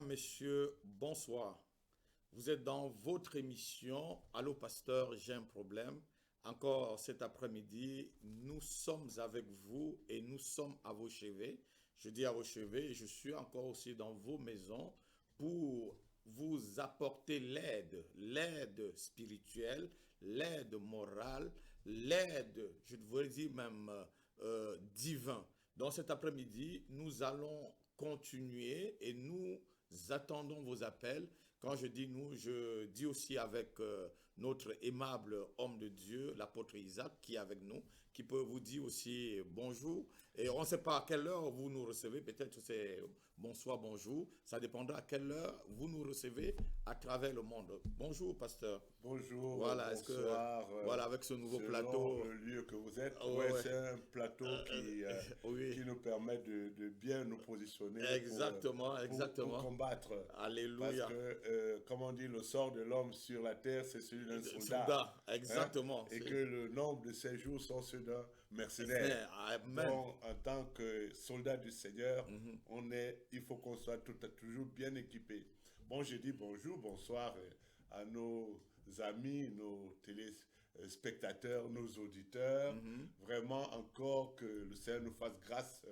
messieurs, bonsoir. Vous êtes dans votre émission Allô Pasteur, j'ai un problème. Encore cet après-midi, nous sommes avec vous et nous sommes à vos chevets. Je dis à vos chevets et je suis encore aussi dans vos maisons pour vous apporter l'aide spirituelle, l'aide morale, l'aide, je devrais dire même divin. Donc cet après-midi, nous allons continuer et nous attendons vos appels. Quand je dis nous, je dis aussi avec notre aimable homme de Dieu, l'apôtre Isaac, qui est avec nous, qui peut vous dire aussi bonjour. Et on ne sait pas à quelle heure vous nous recevez, peut-être c'est bonsoir, bonjour. Ça dépendra à quelle heure vous nous recevez à travers le monde. Bonjour, pasteur. Bonjour, Voilà, est-ce que, bonsoir. voilà, avec ce nouveau Selon plateau. le lieu que vous êtes, Ouais, ouais. c'est un plateau Oui, qui nous permet de bien nous positionner exactement, pour exactement. combattre. Parce Alléluia. que, comme on dit, le sort de l'homme sur la terre, c'est celui d'un soldat. Soudain, Hein. exactement. Et que le nombre de ses jours sont ceux d'un mercenaire. Amen. Donc, en tant que soldat du Seigneur, Mhm. il faut qu'on soit toujours bien équipé. Bon, je dis bonjour, bonsoir à nos amis, nos téléspectateurs, nos auditeurs. Mhm. Vraiment encore que le Seigneur nous fasse grâce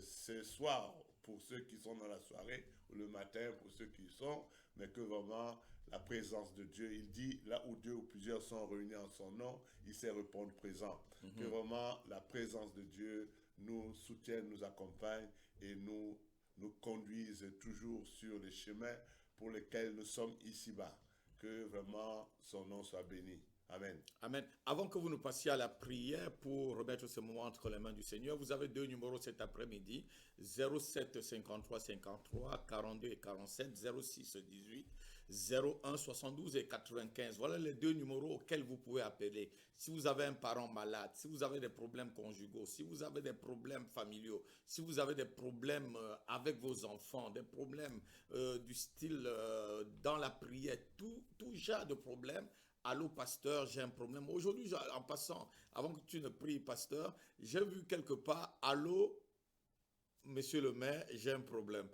ce soir pour ceux qui sont dans la soirée ou le matin pour ceux qui y sont, mais que vraiment la présence de Dieu, il dit là où deux ou plusieurs sont réunis en son nom, il sait répondre présent. Que vraiment la présence de Dieu nous soutienne, nous accompagne et nous conduise toujours sur les chemins pour lesquels nous sommes ici-bas. Que vraiment son nom soit béni. Amen. Amen. Avant que vous nous passiez à la prière pour remettre ce moment entre les mains du Seigneur, vous avez deux numéros cet après-midi, 07 53 53 42 et 47, 06 18, 01 72 et 95. Voilà les deux numéros auxquels vous pouvez appeler. Si vous avez un parent malade, si vous avez des problèmes conjugaux, si vous avez des problèmes familiaux, si vous avez des problèmes avec vos enfants, des problèmes du style dans la prière, tout genre de problèmes. Allô, pasteur, j'ai un problème. Aujourd'hui, en passant, avant que tu ne pries, pasteur, j'ai vu quelque part, allô, monsieur le maire, j'ai un problème.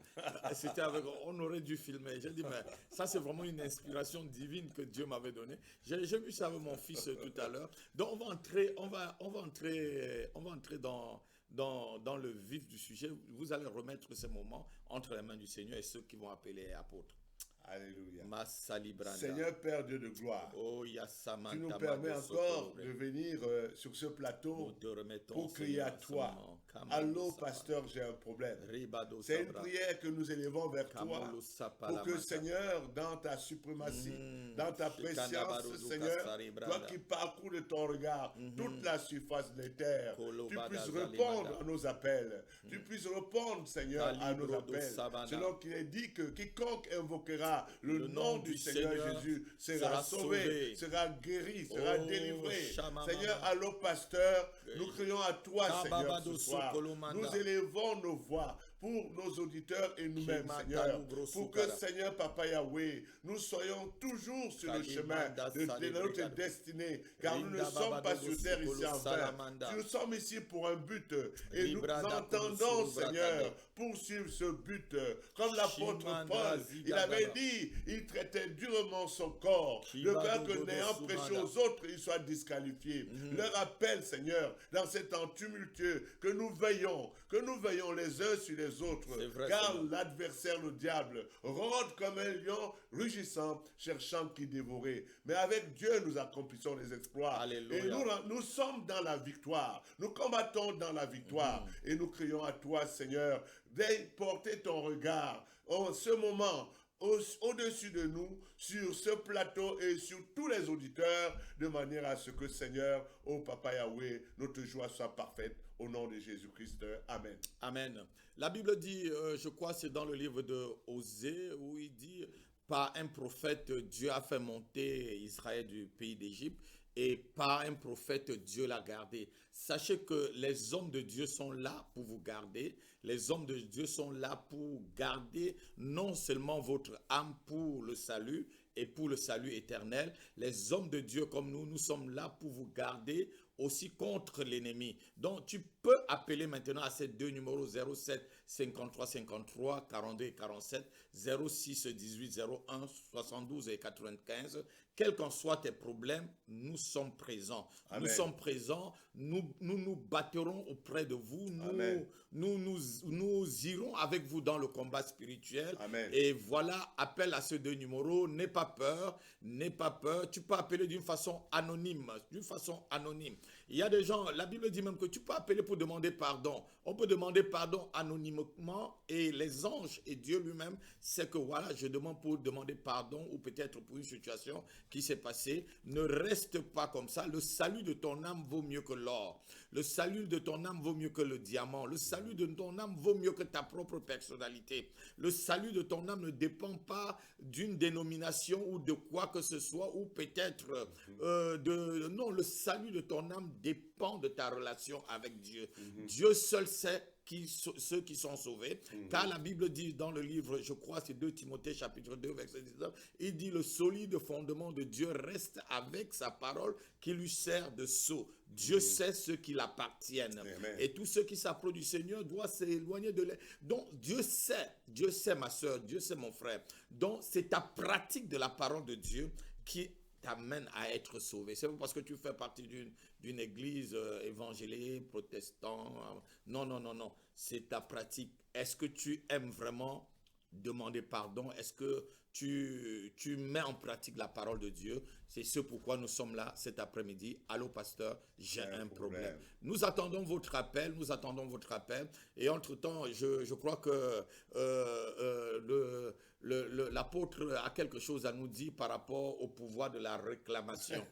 C'était avec, on aurait dû filmer. J'ai dit, mais ça, c'est vraiment une inspiration divine que Dieu m'avait donnée. J'ai vu ça avec mon fils tout à l'heure. Donc, on va entrer dans le vif du sujet. Vous allez remettre ces moments entre les mains du Seigneur et ceux qui vont appeler apôtres. Alléluia. Masali Branda. Seigneur Père Dieu de gloire, Oh, tu nous Yasamanta permets Mado encore Sokolore. de venir sur ce Nous plateau te remettons, pour crier à Seigneur, ce toi. moment. Kamalo Allô, Sapa. pasteur, j'ai un problème. Ribado C'est une Sabra. prière que nous élevons vers toi Kamalo Sapa pour la que, Mata. Seigneur, dans ta suprématie, dans ta Shikanda préscience, Barodo Seigneur, Kasari toi Branda. qui parcours de ton regard toute la surface des terres, Kolo tu Bada puisses Zalimanda. répondre à nos appels. Tu puisses répondre, Seigneur, à nos Kalibro do appels. Sabana. Selon qu'il est dit que quiconque invoquera le Le nom nom du du Seigneur Seigneur Jésus sera sera sauvé, sauvé. sera guéri, sera Oh, délivré. Shamamama. Seigneur, allô, pasteur, nous crions à toi, Seigneur, Kababado ce soir. Sokolomanda. Nous élevons nos voix pour nos auditeurs et nous-mêmes, Kimata Seigneur, Lugro pour que, Sukara. Seigneur, Papa Yahweh, nous soyons toujours sur le chemin Kalimanda de notre Salibrigado. destinée, car nous ne Rinda sommes pas Babadogo sur terre ici Sukolo en vain. Salamanda. Nous sommes ici pour un but et nous Librada entendons, Kolo Seigneur, Surubratade. poursuivre ce but. Comme l'apôtre Shimanda Paul, il Zidagaba. avait dit, il traitait durement son corps, de peur que Kibadogo n'ayant Sumada. prêché aux autres, il soit disqualifié. Leur appel, Seigneur, dans ces temps tumultueux, que nous veillons les uns sur les autres, C'est vrai, car Seigneur. l'adversaire, le diable, rôde comme un lion rugissant, cherchant qui dévorer. Mais avec Dieu, nous accomplissons les exploits. Alléluia. Et nous sommes dans la victoire. Nous combattons dans la victoire. Et nous crions à toi, Seigneur, de porter ton regard en ce moment au-dessus de nous, sur ce plateau et sur tous les auditeurs, de manière à ce que, Seigneur, ô Papa Yahweh, notre joie soit parfaite. Au nom de Jésus-Christ. Amen. Amen. La Bible dit, je crois c'est dans le livre de Osée, où il dit, par un prophète, Dieu a fait monter Israël du pays d'Égypte, et par un prophète, Dieu l'a gardé. Sachez que les hommes de Dieu sont là pour vous garder. Les hommes de Dieu sont là pour garder non seulement votre âme pour le salut et pour le salut éternel. Les hommes de Dieu comme nous sommes là pour vous garder aussi contre l'ennemi. Donc, tu peux appeler maintenant à ces deux numéros 07 53 53 42 et 47, 06 18 01 72 et 95. Quels qu'en soient tes problèmes, nous sommes présents. Amen. Nous sommes présents. Nous battrons auprès de vous. Nous irons avec vous dans le combat spirituel. Amen. Et voilà, appelle à ces deux numéros. N'aie pas peur. N'aie pas peur. Tu peux appeler d'une façon anonyme. D'une façon anonyme. Il y a des gens, la Bible dit même que tu peux appeler pour demander pardon. On peut demander pardon anonymement et les anges et Dieu lui-même, c'est que voilà, je demande pour demander pardon ou peut-être pour une situation qui s'est passée. Ne reste pas comme ça. Le salut de ton âme vaut mieux que l'or. Le salut de ton âme vaut mieux que le diamant. Le salut de ton âme vaut mieux que ta propre personnalité. Le salut de ton âme ne dépend pas d'une dénomination ou de quoi que ce soit ou peut-être non, le salut de ton âme dépend de ta relation avec Dieu. Dieu seul sait ceux qui sont sauvés, car la Bible dit dans le livre, je crois c'est 2 Timothée chapitre 2 verset 19, il dit le solide fondement de Dieu reste avec sa parole qui lui sert de sceau. Dieu sait ceux qui l'appartiennent. Et tous ceux qui s'approchent du Seigneur doivent s'éloigner de l'air. Donc Dieu sait ma soeur, Dieu sait mon frère. Donc c'est ta pratique de la parole de Dieu qui t'amène à être sauvé. C'est pas parce que tu fais partie d'une église évangélique, protestant. Non. C'est ta pratique. Est-ce que tu aimes vraiment demander pardon? Est-ce que tu mets en pratique la parole de Dieu? C'est ce pourquoi nous sommes là cet après-midi. Allô, pasteur, j'ai un problème. Nous attendons votre appel, Et entre-temps, je crois que l'apôtre a quelque chose à nous dire par rapport au pouvoir de la réclamation.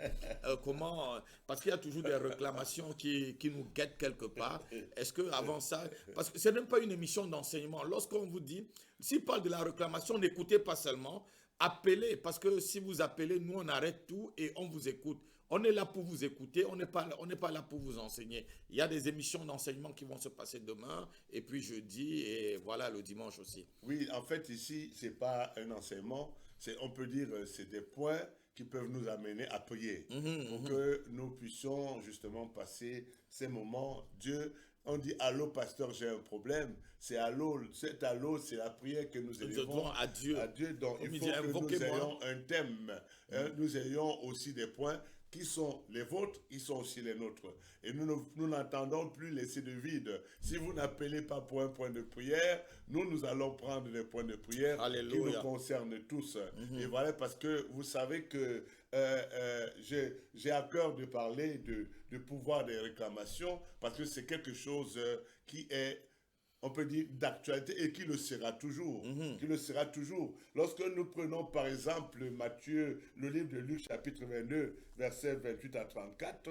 Parce qu'il y a toujours des réclamations qui nous guettent quelque part. Est-ce que avant ça, parce que ce n'est même pas une émission d'enseignement. Lorsqu'on vous dit, s'il parle de la réclamation, n'écoutez pas seulement, appelez, parce que si vous appelez, nous on arrête tout et on vous écoute. On est là pour vous écouter, on n'est pas là pour vous enseigner. Il y a des émissions d'enseignement qui vont se passer demain, et puis jeudi, et voilà, le dimanche aussi. Oui, en fait, ici, ce n'est pas un enseignement, on peut dire, c'est des points qui peuvent nous amener à prier, pour que nous puissions justement passer ces moments. Dieu, on dit, allô, pasteur, j'ai un problème. C'est allô, c'est la prière que nous élevons à Dieu. Donc, il faut que nous ayons un thème, nous ayons aussi des points qui sont les vôtres, ils sont aussi les nôtres. Et nous n'entendons plus laisser de vide. Si vous n'appelez pas pour un point de prière, nous allons prendre des points de prière qui nous concernent tous. Et voilà, parce que vous savez que j'ai à cœur de parler du pouvoir des réclamations, parce que c'est quelque chose qui est, on peut dire, d'actualité et qui le sera toujours. Lorsque nous prenons par exemple Matthieu, le livre de Luc chapitre 22, versets 28 à 34,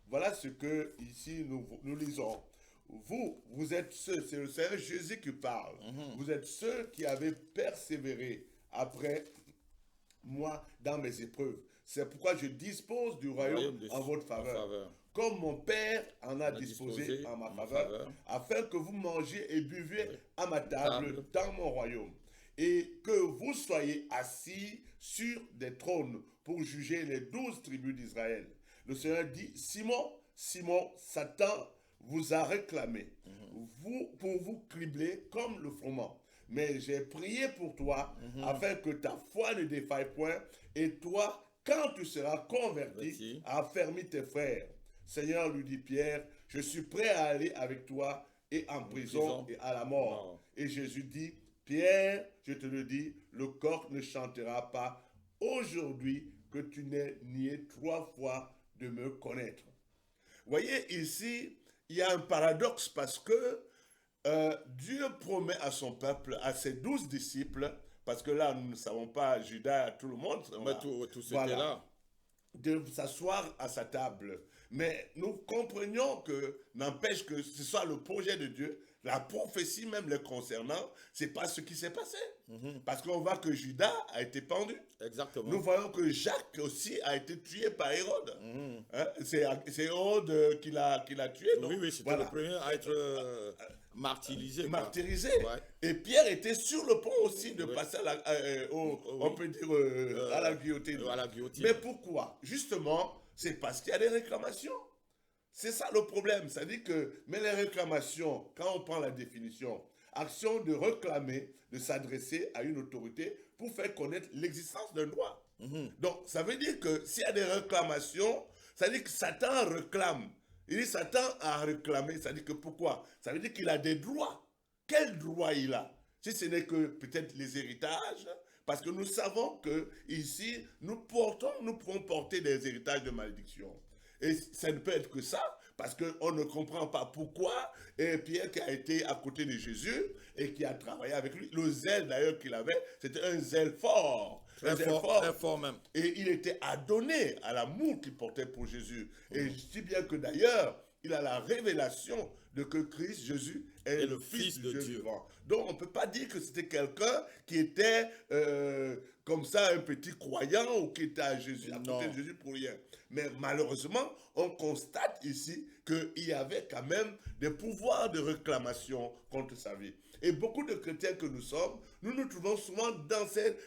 voilà ce que ici nous lisons. Vous êtes ceux, c'est le Seigneur Jésus qui parle, vous êtes ceux qui avez persévéré après moi dans mes épreuves. C'est pourquoi je dispose du royaume en votre faveur. Comme mon Père en a disposé en ma faveur, afin que vous mangiez et buviez à ma table dans mon royaume, et que vous soyez assis sur des trônes pour juger les 12 tribus d'Israël. Le Seigneur dit, Simon, Satan vous a réclamé, pour vous cribler comme le froment. Mais j'ai prié pour toi, afin que ta foi ne défaille point, et toi, quand tu seras converti, affermis tes frères. Seigneur, lui dit Pierre, je suis prêt à aller avec toi et en prison et à la mort. Et Jésus dit, Pierre, je te le dis, le coq ne chantera pas aujourd'hui que tu n'aies nié 3 fois de me connaître. Voyez, ici, il y a un paradoxe parce que Dieu promet à son peuple, à ses 12 disciples, parce que là, nous ne savons pas Judas, tout le monde. Mais tout c'était là. De s'asseoir à sa table. Mais nous comprenions que, n'empêche que ce soit le projet de Dieu, la prophétie même les concernant, c'est pas ce qui s'est passé. Parce qu'on voit que Judas a été pendu. Exactement. Nous voyons que Jacques aussi a été tué par Hérode. C'est Hérode qui l'a tué. Oui, c'était le premier à être martyrisé. Et Pierre était sur le pont aussi de passer on peut dire à la guillotine. À la guillotine. Mais pourquoi? Justement, c'est parce qu'il y a des réclamations. C'est ça le problème. C'est-à-dire que, mais les réclamations, quand on prend la définition, action de réclamer, de s'adresser à une autorité pour faire connaître l'existence d'un droit. Donc, ça veut dire que s'il y a des réclamations, ça veut dire que Satan réclame. Il dit Satan a réclamé, ça veut dire que pourquoi? Ça veut dire qu'il a des droits. Quel droit il a? Si ce n'est que peut-être les héritages, parce que nous savons que ici, nous pouvons porter des héritages de malédiction. Et ça ne peut être que ça, parce qu'on ne comprend pas pourquoi Pierre qui a été à côté de Jésus et qui a travaillé avec lui, le zèle d'ailleurs qu'il avait, c'était un zèle fort. Très fort même. Et il était adonné à l'amour qu'il portait pour Jésus. Et je dis bien que d'ailleurs, il a la révélation de que Christ, Jésus, est le Fils de Dieu vivant. Donc on ne peut pas dire que c'était quelqu'un qui était comme ça un petit croyant ou qui était à Jésus, à côté de Jésus pour rien. Mais malheureusement, on constate ici qu'il y avait quand même des pouvoirs de réclamation contre sa vie. Et beaucoup de chrétiens que nous sommes, nous nous trouvons souvent dans ces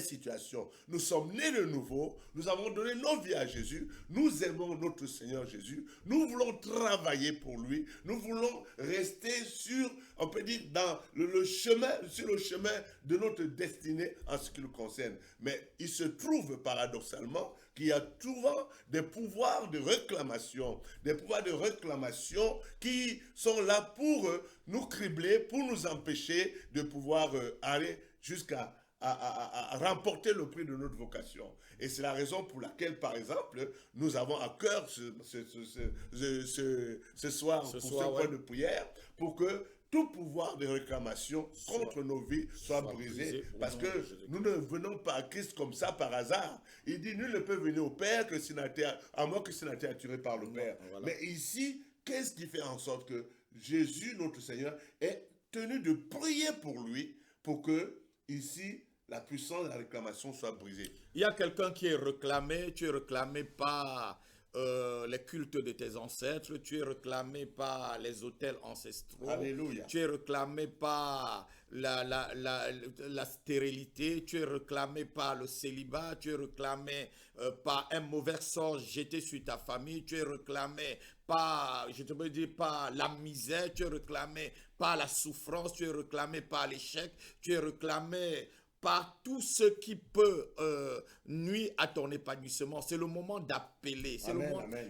situations. Nous sommes nés de nouveau, nous avons donné nos vies à Jésus, nous aimons notre Seigneur Jésus, nous voulons travailler pour lui, nous voulons rester sur, on peut dire, sur le chemin de notre destinée en ce qui nous concerne. Mais il se trouve paradoxalement qu'il y a souvent des pouvoirs de réclamation, qui sont là pour nous cribler, pour nous empêcher de pouvoir aller jusqu'à remporter le prix de notre vocation. Et c'est la raison pour laquelle, par exemple, nous avons à cœur ce soir ce point de prière, pour que tout pouvoir de réclamation contre nos vies soit brisé. Parce que nous ne venons pas à Christ comme ça par hasard. Il dit, nul ne peut venir au Père à moins que s'il n'a été attiré par le Père. Voilà. Mais ici, qu'est-ce qui fait en sorte que Jésus, notre Seigneur, est tenu de prier pour lui, pour que, ici, la puissance de la réclamation soit brisée. Il y a quelqu'un qui est réclamé, tu es réclamé par les cultes de tes ancêtres, tu es réclamé par les autels ancestraux. Alléluia. Tu es réclamé par la stérilité, tu es réclamé par le célibat, tu es réclamé par un mauvais sort jeté sur ta famille, tu es réclamé par, je te peux dire, par la misère, tu es réclamé par la souffrance, tu es réclamé par l'échec, tu es réclamé par tout ce qui peut nuire à ton épanouissement. C'est le moment d'appeler.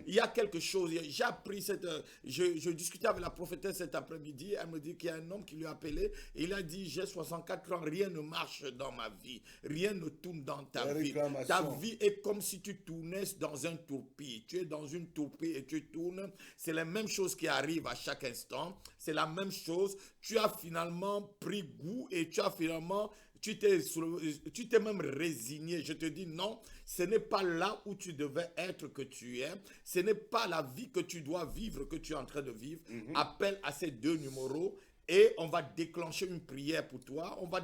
Il y a quelque chose. J'ai appris je discutais avec la prophétesse cet après-midi. Elle me dit qu'il y a un homme qui lui a appelé. Et il a dit, j'ai 64 ans, rien ne marche dans ma vie. Rien ne tourne dans ta vie. Ta vie est comme si tu tournais dans un tourpille. Tu es dans une tourpille et tu tournes. C'est la même chose qui arrive à chaque instant. C'est la même chose. Tu as finalement pris goût et tu t'es même résigné. Je te dis non, ce n'est pas là où tu devais être que tu es. Ce n'est pas la vie que tu dois vivre, que tu es en train de vivre. Appelle à ces deux numéros et on va déclencher une prière pour toi. On va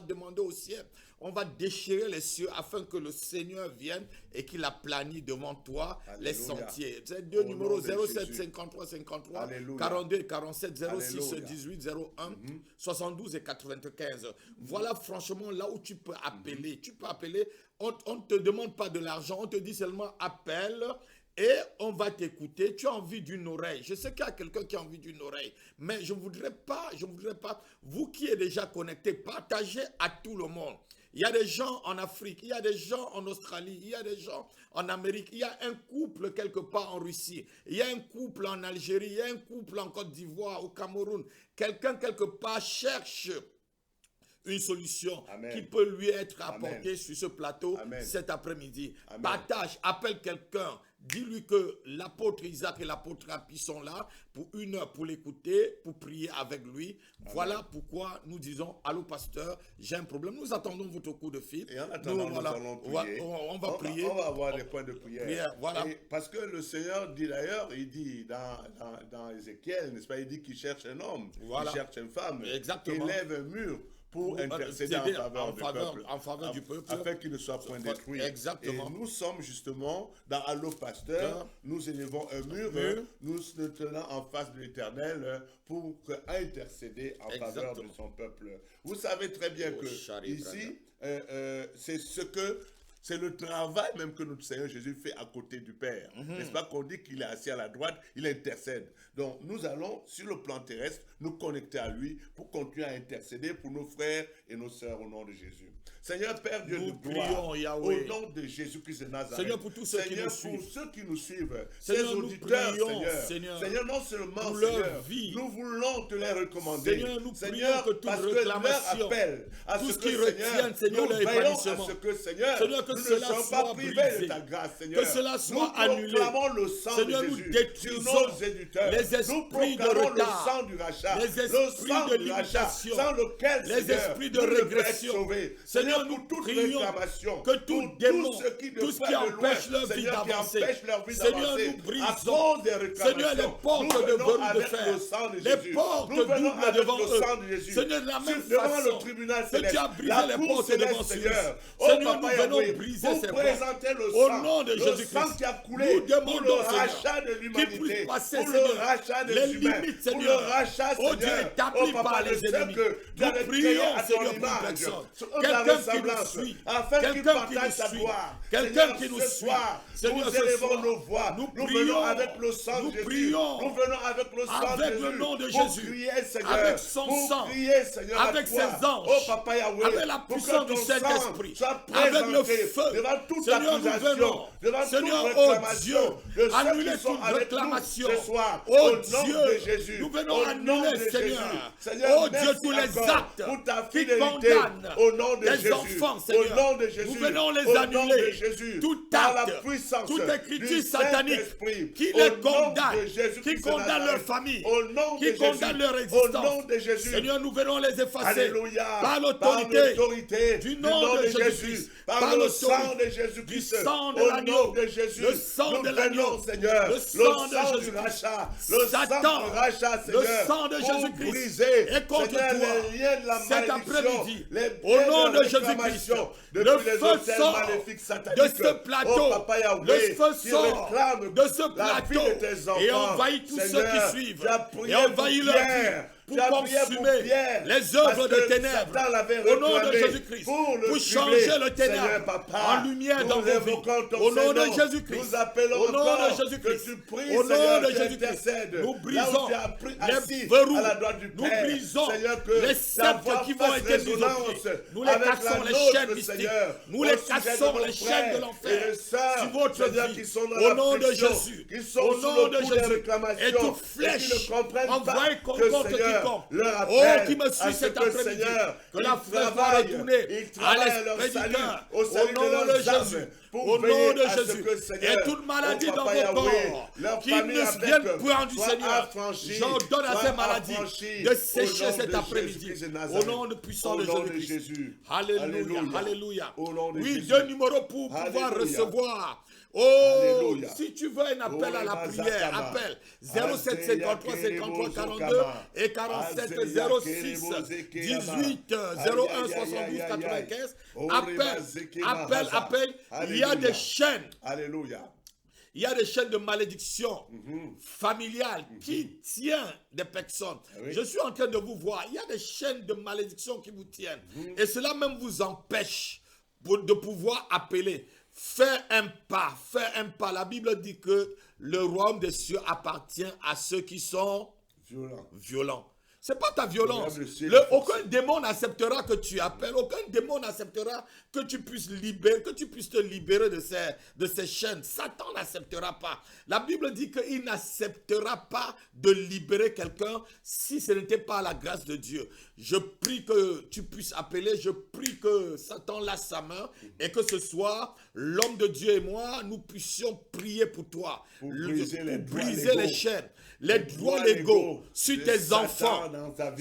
demander au ciel, on va déchirer les cieux afin que le Seigneur vienne et qu'il aplanisse devant toi les sentiers. C'est deux numéros 07 53 53 Alléluia. 42 47 06 Alléluia. 18 01 72 et 95. Voilà franchement là où tu peux appeler. Tu peux appeler. On ne te demande pas de l'argent. On te dit seulement appelle. Et on va t'écouter. Tu as envie d'une oreille. Je sais qu'il y a quelqu'un qui a envie d'une oreille. Mais je ne voudrais pas, vous qui êtes déjà connectés, partagez à tout le monde. Il y a des gens en Afrique, il y a des gens en Australie, il y a des gens en Amérique, il y a un couple quelque part en Russie, il y a un couple en Algérie, il y a un couple en Côte d'Ivoire, au Cameroun. Quelqu'un quelque part cherche une solution qui peut lui être apportée sur ce plateau cet après-midi. Partage, appelle quelqu'un. Dis-lui que l'apôtre Isaac et l'apôtre Rapi sont là pour 1 heure pour l'écouter, pour prier avec lui. Voilà pourquoi nous disons, allô pasteur, j'ai un problème. Nous attendons votre coup de fil. Et en attendant, nous allons prier. On va prier. On va avoir des points de prière. Voilà. Parce que le Seigneur dit d'ailleurs, il dit dans Ézéchiel, n'est-ce pas, il dit qu'il cherche un homme, il cherche une femme, exactement, qui lève un mur pour intercéder en faveur du peuple, afin qu'il ne soit point détruit. Exactement. Et nous sommes justement dans Allô Pasteur, nous élevons un mur, nous nous tenons en face de l'Éternel pour intercéder en faveur de son peuple. Vous savez très bien que ici, c'est ce que c'est le travail même que notre Seigneur Jésus fait à côté du Père. N'est-ce pas qu'on dit qu'il est assis à la droite, il intercède. Donc nous allons, sur le plan terrestre, nous connecter à lui pour continuer à intercéder pour nos frères et nos sœurs au nom de Jésus. Seigneur Père Dieu de gloire, au nom de Jésus-Christ de Nazareth, Seigneur, pour tous ceux qui nous pour suivent, ceux qui nous suivent, Seigneur, ces auditeurs, Seigneur, Seigneur, non seulement, pour Seigneur, leur vie, nous voulons te les recommander, Seigneur, nous prions que toute parce réclamation, que leur appel à tout ce ce que, qui retienne, Seigneur, nous leur veillons à épanouissement, ce que, Seigneur, Seigneur, que nous ne cela sommes soit pas privés brisé, de ta grâce, Seigneur. que cela soit nous annulé. proclamons le sang Seigneur, de nous Jésus détruisons sur nos éditeurs. les Nous esprits de proclamons retard, le sang du rachat, les le esprits sang de du rachat, limitation, sans lequel, les Seigneur, esprits de nous ne pouvons être régression. sauvés. Seigneur, pour nous toute prions réclamation, que tout pour démon, tout ce qui tout ce de qui loin, empêche leur vie Seigneur, qui d'avancer, empêche leur vie Seigneur, d'avancer, nous brisons. à cause des réclamations, Seigneur, les portes nous de venons verrou de avec fer, le sang de les Jésus. portes Nous venons doubles avec devant le eux. sang de Jésus. Seigneur, de la même Devant façon le tribunal que céleste, tu as brisé la les cour portes céleste, devant Seigneur. Cyrus. Seigneur, nous venons Yahweh, briser pour ces présenter le Au sang, nom de le Jésus-Christ, sang qui a coulé nous pour demandons, le Seigneur, rachat de qu'il l'humanité, puisse passer, pour le Seigneur, rachat des les humains, limites, pour le Seigneur. rachat, Oh Dieu, Seigneur, établi par Papa, les de ceux ennemis. que tu Nous avais créés prions, à ton Seigneur, pour une image, personne. dans la Quelqu'un qui nous ressemblance, suit, afin qu'il quelqu'un qui partage nous ta suit, gloire. quelqu'un Seigneur, qui nous ce suit. soir, Seigneur, nous ce élevons soir, nos voix, nous nous prions, venons avec le sang nous de Jésus, prions, nous venons avec le sang avec de le Jésus, nom de pour Jésus, crier, Seigneur, avec son pour sang, crier, Seigneur, à avec toi. ses anges, Oh Papa Yahweh, avec la pour que puissance du ton Saint-Esprit, sang soit avec le présenté feu. devant toute Seigneur, nous accusation, venons, devant Seigneur, toute oh réclamation Dieu, de ceux annuler qui sont toute avec réclamation. nous ce soir, Oh au nom Dieu, de Jésus, nous venons au nom annuler, de Seigneur. Jésus. Seigneur, Oh Dieu, merci tous les encore actes pour ta qui fidélité, condamnent au nom de les Jésus, enfants, au Seigneur. nom de Jésus, Nous venons les au nom annuler. de Jésus, Tout par la acte, puissance toute du écriture satanique Saint-Esprit, qui au les nom condamne, de Jésus qui Christ de condamne leur Nazareth, famille, au nom de qui Jésus, condamne leur au existence. nom de Jésus. Seigneur, nous venons les effacer Alléluia. par Par l'autorité l'autorité du nom de Jésus-Christ, par le sang l'autorité de Jésus-Christ, du sang de au l'agneau, nom de Jésus, le sang nous de l'agneau, venons, Seigneur, le sang de du Jésus-Christ. rachat, le Satan, sang du rachat, le Seigneur, sang de pour Jésus-Christ briser, est contre Seigneur, toi les liens de la cet malédiction, après-midi. les Au liens nom de réclamation Jésus-Christ, depuis le les feu hôtels sort maléfiques sataniques. de ce plateau, Oh, Papa Yahweh, le feu qui sort réclame de ce la vie plateau de tes enfants. et envahit tous ceux Seigneur, qui suivent tu as prié et envahit pour leur vie Pierre. pour Tu as prié pour consumer Pierre, les œuvres parce de que ténèbres Satan l'avait au nom de réclamé Jésus-Christ pour le changer cibler. le ténèbre Seigneur, Papa, en lumière nous dans vos vies évoquons ton au nom de Seigneur. Jésus-Christ, Nous appelons au nom encore de Jésus-Christ, que tu pries, au nom Seigneur, de tu Jésus-Christ, intercèdes. nous Là où brisons tu as pris les assis verrous, à la droite du nous Père. brisons Seigneur, que les ta sceptres voix qui vont fasse être résonance désoccupés. Nous les avec cassons, la les nôtre, chaînes mystiques, Seigneur, nous au les sujet cassons, de nos les chaînes frères de et l'enfer les sœurs, sur votre Seigneur, vie, qui sont dans au nom de l'affliction, Jésus, qui sont au sous nom le de coup des Jésus, réclamations et toute et qui flèche ne comprennent envoyée pas que, contre Seigneur, quiconque, leur oh, appelle qui me à suit ce cet que, après-midi, Seigneur, que la ils flèche va travaillent, retourner ils à travaillent à leur l'esprit du salut, cœur, au salut au nom de de leurs âmes, Jésus, pour au veiller nom de à ce Jésus, que, Seigneur, et toute maladie oh, dans Papa vos Yahweh, corps, leur qui famille ne avec viennent eux point du soit Seigneur, affranchie, j'ordonne à soit ces maladies affranchie de au sécher nom cet de après-midi, Jésus-Christ de au Nazareth. nom de puissant Au de nom de Jésus-Christ. Jésus. Alléluia, Alléluia. alléluia. Au nom de Oui, Jésus. deux numéros pour pouvoir Alléluia. recevoir. Oh, Alléluia. si tu veux un appel Oh, à la prière, Mazakama. appelle 07 53 53 42 et 47 06 18 01 72 95. Appelle. Il y a des chaînes. Alléluia. Il y a des chaînes de malédiction familiale qui tiennent des personnes. Oui. Je suis en train de vous voir. Il y a des chaînes de malédiction qui vous tiennent. Et cela même vous empêche de pouvoir appeler. Fais un pas. La Bible dit que le royaume des cieux appartient à ceux qui sont violents. Ce n'est pas ta violence. Aucun démon n'acceptera que tu appelles. Aucun démon n'acceptera que tu puisses te libérer de ces chaînes. Satan n'acceptera pas. La Bible dit qu'il n'acceptera pas de libérer quelqu'un si ce n'était pas la grâce de Dieu. Je prie que tu puisses appeler. Je prie que Satan lâche sa main et que ce soir, l'homme de Dieu et moi, nous puissions prier pour toi. Pour briser les chaînes. Les droits légaux sur tes enfants,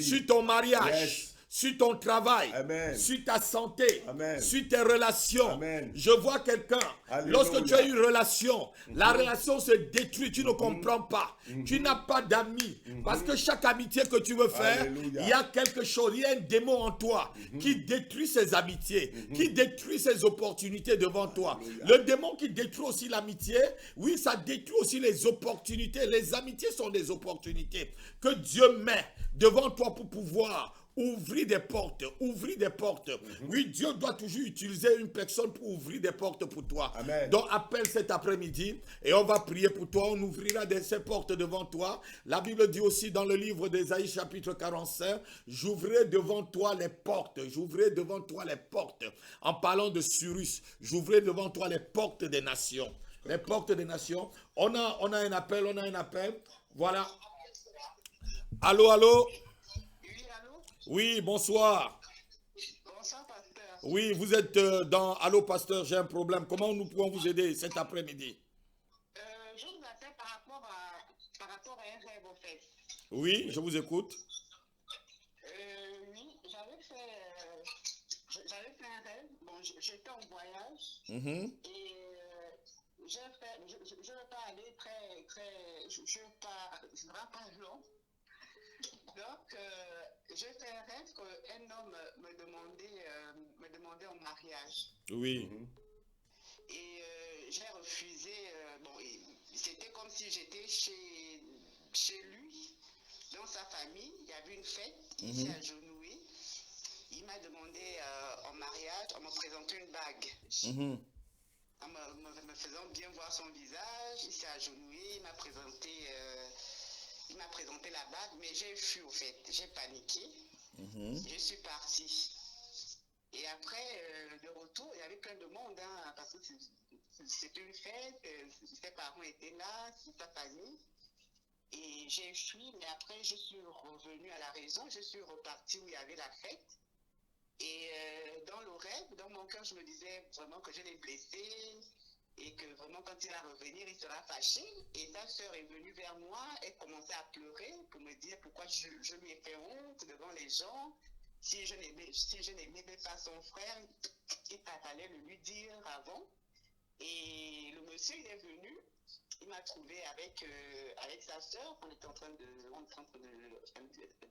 sur ton mariage, sur ton travail, sur ta santé, sur tes relations. Je vois quelqu'un, lorsque tu as une relation, la relation se détruit, tu ne comprends pas. Tu n'as pas d'amis. Parce que chaque amitié que tu veux faire, il y a quelque chose, il y a un démon en toi qui détruit ces amitiés, qui détruit ces opportunités devant toi. Le démon qui détruit aussi l'amitié, oui, ça détruit aussi les opportunités. Les amitiés sont des opportunités que Dieu met devant toi pour pouvoir Ouvrir des portes, ouvrir des portes. Oui, Dieu doit toujours utiliser une personne pour ouvrir des portes pour toi. Amen. Donc appelle cet après-midi et on va prier pour toi. On ouvrira ces portes devant toi. La Bible dit aussi dans le livre d'Ésaïe chapitre 45, j'ouvrirai devant toi les portes. J'ouvrirai devant toi les portes. En parlant de Cyrus, j'ouvrirai devant toi les portes des nations. Les portes des nations. On a un appel, on a un appel. Voilà. Allô, allô? Oui, allô? Oui, bonsoir. Bonsoir, pasteur. Oui, vous êtes dans Allô, pasteur, j'ai un problème. Comment nous pouvons vous aider cet après-midi? Je vous appelle par rapport à un rêve, en fait. Oui, je vous écoute. Oui, j'avais fait un rêve. Bon, j'étais en voyage Mhm. et je ne vais pas aller je vais pas, c'est vraiment pas long. Donc, j'ai fait un rêve qu'un homme me demandait en mariage. Oui. Et j'ai refusé. Bon, c'était comme si j'étais chez lui, dans sa famille. Il y avait une fête, il s'est agenouillé. Il m'a demandé en mariage, en me présentant une bague. Mhm. En me faisant bien voir son visage, il s'est agenouillé, il m'a présenté la bague, mais j'ai fui au fait, j'ai paniqué, je suis partie. Et après, de retour, il y avait plein de monde, hein, parce que c'était une fête, ses parents étaient là, sa famille. Et j'ai fui, mais après, je suis revenue à la raison, je suis repartie où il y avait la fête. Et dans le rêve, dans mon cœur, je me disais vraiment que je l'ai blessé et que vraiment quand il va revenir, il sera fâché. Et sa sœur est venue vers moi et commençait à pleurer pour me dire pourquoi je lui ai fait honte devant les gens. Si je n'aimais pas son frère, il fallait le lui dire avant. Et le monsieur, il est venu, il m'a trouvé avec sa sœur, on était en train de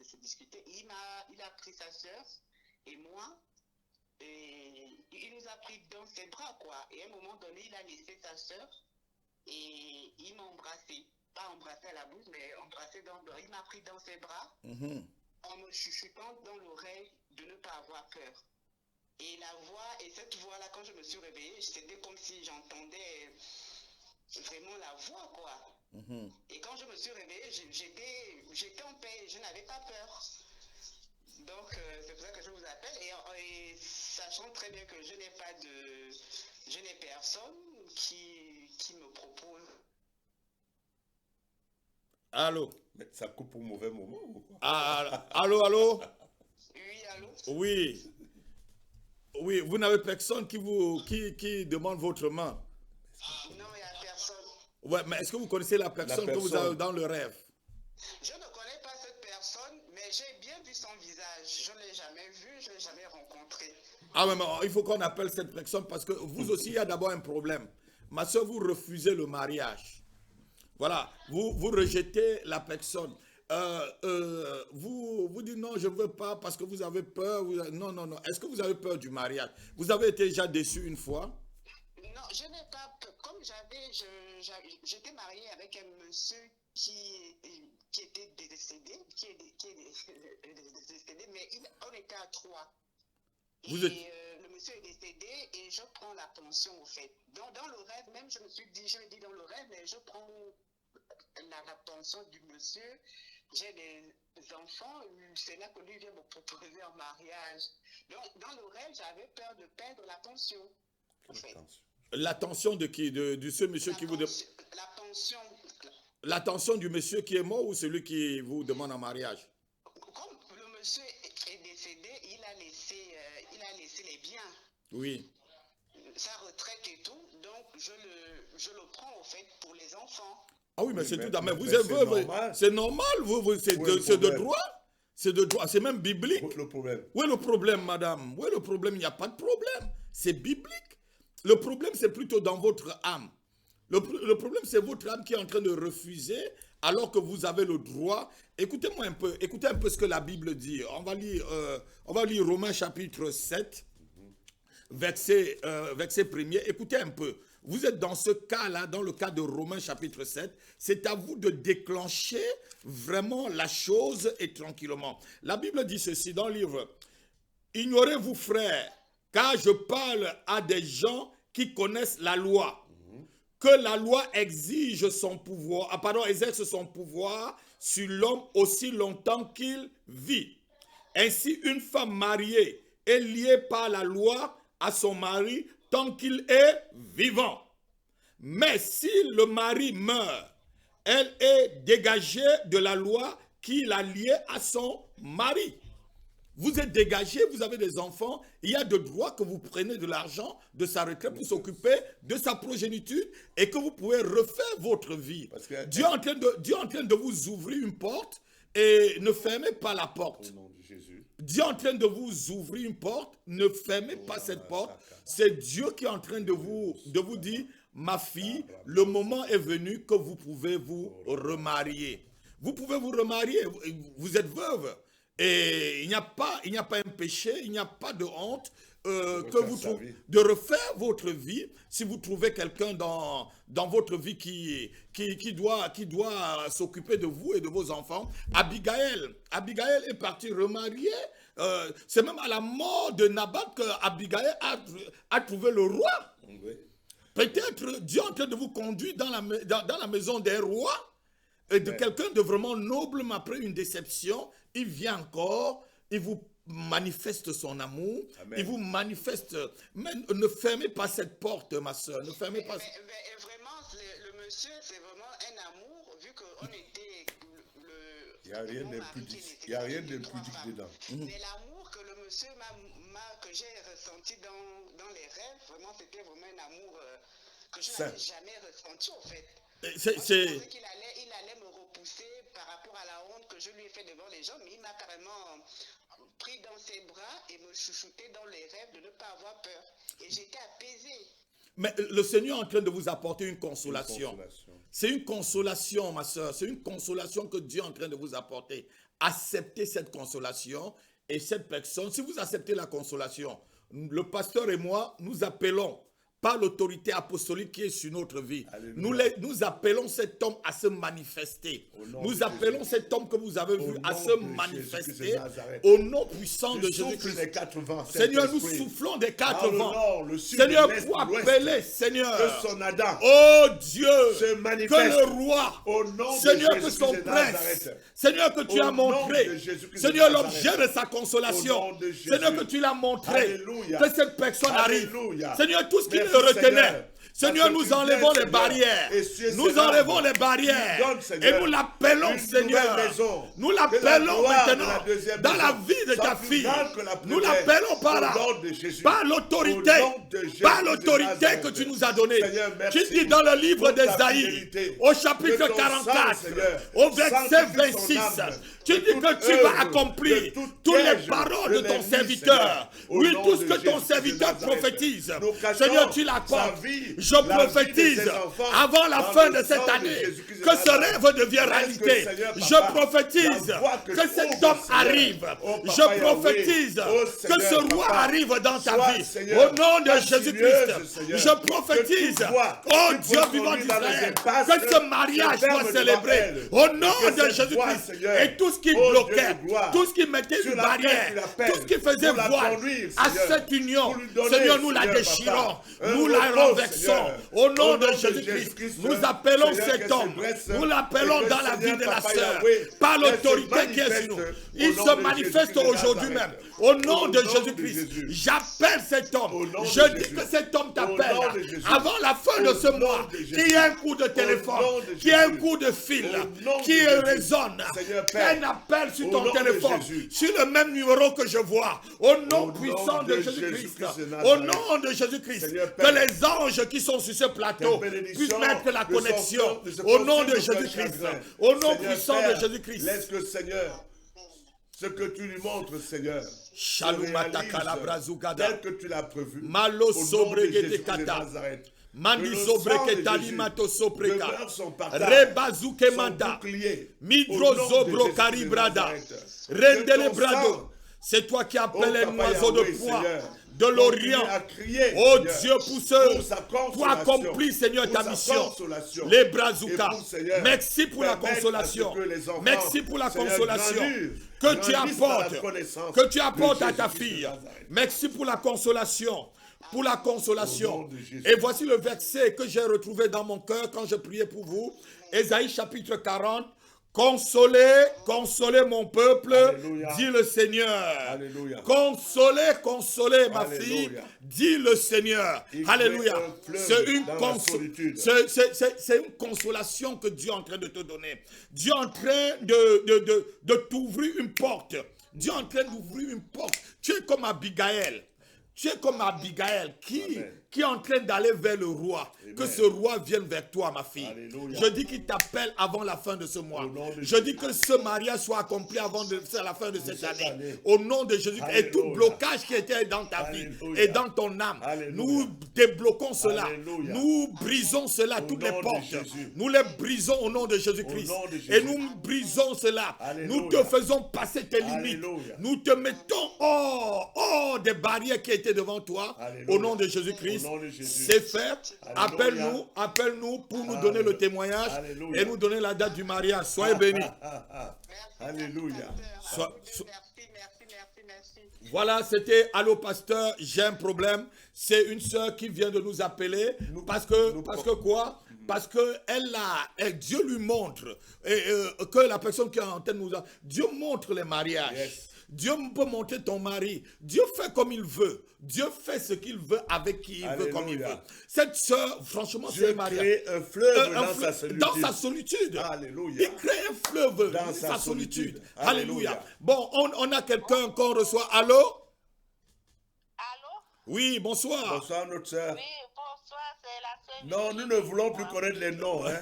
se discuter. Et il a pris sa sœur et moi, et il nous a pris dans ses bras, quoi. Et à un moment donné, il a laissé sa sœur et il m'a embrassé. Pas embrassé à la bouche, mais embrassé il m'a pris dans ses bras en me chuchotant dans l'oreille de ne pas avoir peur. Et cette voix-là, quand je me suis réveillée, c'était comme si j'entendais vraiment la voix, quoi. Et quand je me suis réveillée, j'étais en paix, je n'avais pas peur. Donc, c'est pour ça que je vous appelle. Et sachant très bien que je n'ai personne qui me propose. Allô? Mais ça coupe au mauvais moment ou quoi? Allô, allô? Oui, allô? Oui. Oui, vous n'avez personne qui demande votre main. Non, il n'y a personne. Ouais, mais est-ce que vous connaissez la personne que vous avez dans le rêve? Je ne connais pas cette personne, mais j'ai bien vu son visage. Je ne l'ai jamais vu, je ne l'ai jamais rencontré. Ah, mais il faut qu'on appelle cette personne parce que vous aussi, il y a d'abord un problème. Ma soeur, vous refusez le mariage. Voilà, vous rejetez la personne. Vous dites non, je ne veux pas parce que vous avez peur. Non. Est-ce que vous avez peur du mariage? Vous avez été déjà déçu une fois? Non, je n'ai pas peur. Comme j'étais mariée avec un monsieur qui était décédé, mais on était à 3. Le monsieur est décédé et je prends la pension au fait. Dans le rêve, même je l'ai dit dans le rêve, mais je prends la pension du monsieur. J'ai des enfants, c'est là que lui vient me proposer en mariage. Donc dans le rêve, j'avais peur de perdre la pension. En fait. L'attention de qui? De ce monsieur qui vous demande? La pension. L'attention du monsieur qui est mort ou celui qui vous demande en mariage? Comme le monsieur est décédé, il a laissé les biens. Oui. Sa retraite et tout, donc je le prends au fait pour les enfants. Ah oui, mais c'est tout à fait. Vous c'est êtes normal. c'est normal, c'est de droit. C'est de droit, c'est même biblique. Le problème. Où est le problème, madame? Où est le problème? Il n'y a pas de problème. C'est biblique. Le problème, c'est plutôt dans votre âme. Le problème, c'est votre âme qui est en train de refuser alors que vous avez le droit. Écoutez-moi un peu. Écoutez un peu ce que la Bible dit. On va lire Romains chapitre 7, verset 1er. Écoutez un peu. vous êtes dans ce cas-là, dans le cas de Romains chapitre 7, c'est à vous de déclencher vraiment la chose et tranquillement. La Bible dit ceci dans le livre, « Ignorez-vous, frères, car je parle à des gens qui connaissent la loi, que la loi exige son pouvoir, exerce son pouvoir sur l'homme aussi longtemps qu'il vit. Ainsi, une femme mariée est liée par la loi à son mari tant qu'il est vivant. Mais si le mari meurt, elle est dégagée de la loi qui l'a liée à son mari. » Vous êtes dégagé, vous avez des enfants, il y a de droits que vous prenez de l'argent de sa retraite pour s'occuper de sa progéniture et que vous pouvez refaire votre vie. Dieu est en train de vous ouvrir une porte et ne fermez pas la porte. Au nom de Jésus. Dieu est en train de vous ouvrir une porte, ne fermez pas cette porte. C'est Dieu qui est en train de vous dire, ma fille, le moment est venu que vous pouvez vous remarier. Vous pouvez vous remarier, vous êtes veuve. Et il n'y a pas un péché, il n'y a pas de honte que vous trouvez de refaire votre vie. Si vous trouvez quelqu'un dans votre vie qui doit s'occuper de vous et de vos enfants. Abigail est partie remarier. C'est même à la mort de Naboth que Abigail a trouvé le roi. Oui. Peut-être Dieu est en train de vous conduire dans la maison des rois. Et de quelqu'un de vraiment noble, mais après une déception, il vient encore, il vous manifeste son amour, Amen. Il vous manifeste, mais ne fermez pas cette porte, ma soeur, ne fermez pas. Mais vraiment, le monsieur, c'est vraiment un amour, vu qu'on était il n'y a rien d'impudique, dedans. Mais l'amour que le monsieur que j'ai ressenti dans les rêves, vraiment, c'était vraiment un amour que je n'avais jamais ressenti, en fait. Je pensais qu'il allait me repousser par rapport à la honte que je lui ai fait devant les gens, mais il m'a carrément pris dans ses bras et me chouchouté dans les rêves de ne pas avoir peur. Et j'étais apaisée. Mais le Seigneur est en train de vous apporter une consolation. C'est une consolation, ma soeur. C'est une consolation que Dieu est en train de vous apporter. Acceptez cette consolation et cette personne. Si vous acceptez la consolation, le pasteur et moi, nous appelons par l'autorité apostolique qui est sur notre vie. Nous appelons cet homme à se manifester. Nous appelons cet homme que vous avez vu à se manifester au nom puissant de Jésus-Christ. Seigneur, nous soufflons des quatre vents. Seigneur, pour appeler, Seigneur, oh Dieu, que le roi, Seigneur, que son prince, Seigneur, que tu as montré, Seigneur, l'objet de sa consolation, Seigneur, que tu l'as montré, que cette personne arrive. Seigneur, tout ce qui le retenait. Seigneur, nous enlevons les barrières. Nous enlevons les barrières. Et nous l'appelons, Seigneur. Nous l'appelons maintenant dans la vie de ta fille. Nous l'appelons par l'autorité. Par l'autorité que tu nous as donnée. Tu dis dans le livre d'Ésaïe, au chapitre 44, au verset 26, tu dis que tu vas accomplir toutes les paroles de ton serviteur. Oui, tout ce que ton serviteur prophétise. Seigneur, tu l'accordes. Je prophétise avant la fin de cette année que ce rêve devienne réalité. Je prophétise que cet homme arrive. Je prophétise que ce roi arrive dans ta vie. Au nom de Jésus-Christ, je prophétise, oh Dieu vivant d'Israël, que ce mariage soit célébré. Au nom de Jésus-Christ. Et tout ce qui bloquait, tout ce qui mettait une barrière, tout ce qui faisait voile à cette union, Seigneur, nous la déchirons, nous la renversons. Au nom de Jésus-Christ, nous appelons cet homme, nous l'appelons dans la vie de la sœur, par l'autorité qui est sur nous. Il se manifeste aujourd'hui même. Au nom de Jésus-Christ, j'appelle cet homme. Je dis que cet homme t'appelle avant la fin de ce mois. Qu'il y ait un coup de téléphone, qu'il y ait un coup de fil, qui résonne. Un appel sur ton téléphone, sur le même numéro que je vois. Au nom puissant de Jésus-Christ. Au nom de Jésus-Christ. Que les anges qui sont sur ce plateau puissent mettre la connexion. Au nom de Jésus-Christ. Au nom puissant de Jésus-Christ. Laisse le Seigneur, ce que tu lui montres, Seigneur, tel que tu l'as prévu. Malo sobregete kata. Mani sobreketali mato sopreka. Rebazuke manda. Midro zobro karibrada. Rendele brado. C'est toi qui appelles un Papa oiseau de Yahweh, proie Seigneur, de l'Orient. continue à crier, Oh Seigneur, Dieu, pour ce, pour sa pour consolation, accomplir, Seigneur, pour ta sa mission. consolation. Les Et Brazuka. pour, Seigneur, Merci pour la permettre consolation. à ce que les enfants, Merci pour la Seigneur, consolation grandissent que tu dans la apportes, connaissance que tu de apportes à ta Jésus-Christ de fille. Nazareth. Merci pour la consolation. Pour la Au consolation. nom de Jésus. Et voici le verset que j'ai retrouvé dans mon cœur quand je priais pour vous. Ésaïe chapitre 40. Consolez, consolez mon peuple, Alléluia. dit le Seigneur. Alléluia. Consolez, consolez ma Alléluia. fille, dit le Seigneur. Il Alléluia. fait un fleuve C'est une, dans la solitude. c'est une consolation que Dieu est en train de te donner. Dieu est en train de t'ouvrir une porte. Dieu est en train d'ouvrir une porte. Tu es comme Abigail. Tu es comme Abigail qui est en train d'aller vers le roi. Amen. Que ce roi vienne vers toi, ma fille. Alléluia. Je dis qu'il t'appelle avant la fin de ce mois. Au nom de Je dis que ce mariage soit accompli avant la fin de cette année. année. Au nom de Jésus. Et tout Alléluia. blocage qui était dans ta vie Alléluia. et dans ton âme, Alléluia. nous débloquons cela. Alléluia. Nous brisons cela, Au toutes les nom de portes. Jésus. Nous les brisons au nom de Jésus-Christ. Au nom de Jésus. Et nous brisons cela. Alléluia. Nous te faisons passer tes limites. Alléluia. Nous te mettons hors des barrières qui étaient devant toi. Alléluia. Au nom de Jésus-Christ. Au nom de Jésus. C'est fait. Alléluia. Appelle-nous pour nous donner le témoignage Alléluia. et nous donner la date du mariage. Soyez bénis. Alléluia. Merci. Voilà, c'était Allô Pasteur, j'ai un problème. C'est une sœur qui vient de nous appeler parce que quoi? Parce que Dieu lui montre que la personne qui est en train de nous... Dieu montre les mariages. Yes. Dieu peut montrer ton mari. Dieu fait comme il veut. Dieu fait ce qu'il veut avec qui il veut, comme il veut. Alléluia. Cette sœur, franchement, c'est Dieu un mariage. crée un fleuve Un dans fleuve sa solitude. dans sa solitude. Alléluia. Il crée un fleuve Dans dans sa sa solitude. solitude. Alléluia. Alléluia. Bon, on a quelqu'un qu'on reçoit. Allô? Allô? Oui, bonsoir. Bonsoir, notre sœur. Oui, bonsoir, c'est la sœur. Non, nous ne voulons plus connaître les noms. Hein.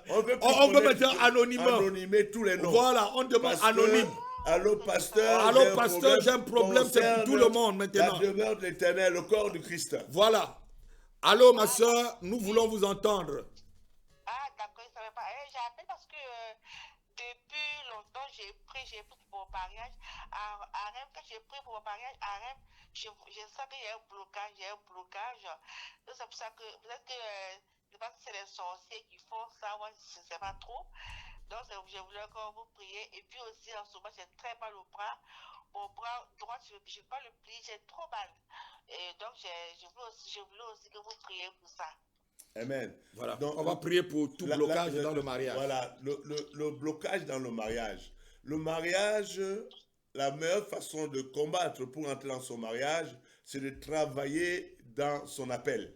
On veut, plus On veut connaître- maintenant anonymer tous les noms. Voilà, on demande Parce que, anonyme. Allô, pasteur. Allô, pasteur, j'ai un problème, c'est pour tout le monde maintenant. La demeure de l'Éternel, le corps du Christ. Voilà. Allô, ma soeur, nous voulons vous entendre. Ah, d'accord, je ne savais pas. J'appelle parce que depuis longtemps, j'ai pris pour mon mariage. À Rem, quand j'ai pris pour mon mariage, à Rem, je sens qu'il y a un blocage. Donc, c'est pour ça que peut-être que je pense que c'est les sorciers qui font ça, moi, je ne sais pas trop. Donc, je voulais encore vous prier. Et puis aussi, en ce moment, j'ai très mal au bras. Mon bras droit, je ne peux pas le plier, j'ai trop mal. Et donc, je voulais aussi que vous priez pour ça. Amen. Voilà. Donc, On va prier pour tout blocage dans le mariage. Voilà, le blocage dans le mariage. Le mariage, la meilleure façon de combattre pour entrer dans son mariage, c'est de travailler dans son appel.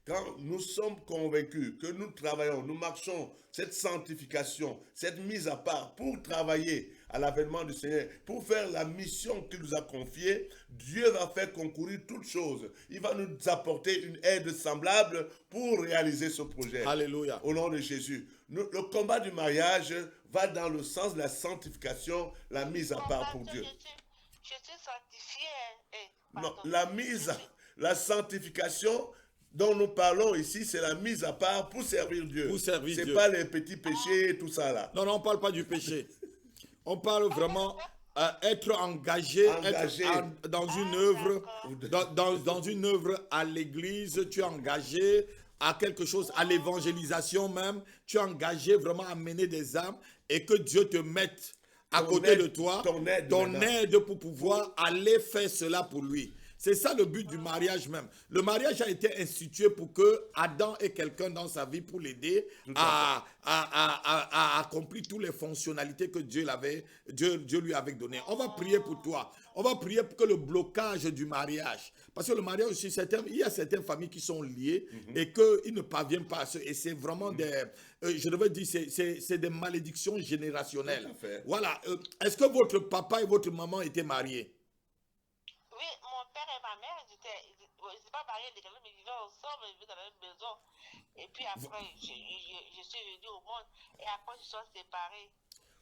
Quand nous sommes convaincus que nous travaillons, nous marchons cette sanctification, cette mise à part pour travailler à l'avènement du Seigneur, pour faire la mission qu'il nous a confiée, Dieu va faire concourir toutes choses. Il va nous apporter une aide semblable pour réaliser ce projet. Alléluia. Au nom de Jésus. Le combat du mariage va dans le sens de la sanctification, la mise à part pour Dieu. Je suis sanctifiée. Non, la sanctification dont nous parlons ici, c'est la mise à part pour servir Dieu. Pour servir C'est Dieu. pas les petits péchés, tout ça là. Non, on ne parle pas du péché. On parle vraiment être engagé, dans une œuvre, dans une œuvre à l'église. Tu es engagé à quelque chose, à l'évangélisation même. Tu es engagé vraiment à mener des âmes et que Dieu te mette à côté de toi, ton aide pour pouvoir aller faire cela pour lui. C'est ça le but du mariage même. Le mariage a été institué pour que Adam ait quelqu'un dans sa vie pour l'aider à accomplir toutes les fonctionnalités que Dieu lui avait données. On va prier pour toi. On va prier pour que le blocage du mariage, parce que le mariage aussi, il y a certaines familles qui sont liées et qu'ils ne parviennent pas à ce. Et c'est vraiment je devais dire, c'est des malédictions générationnelles. Voilà. Est-ce que votre papa et votre maman étaient mariés? Oui, mon père et ma mère, ils n'étaient pas mariés légalement, mais ils vivaient ensemble, ils vivaient dans la même maison. Et puis après, je suis venue au monde et après, je suis séparée.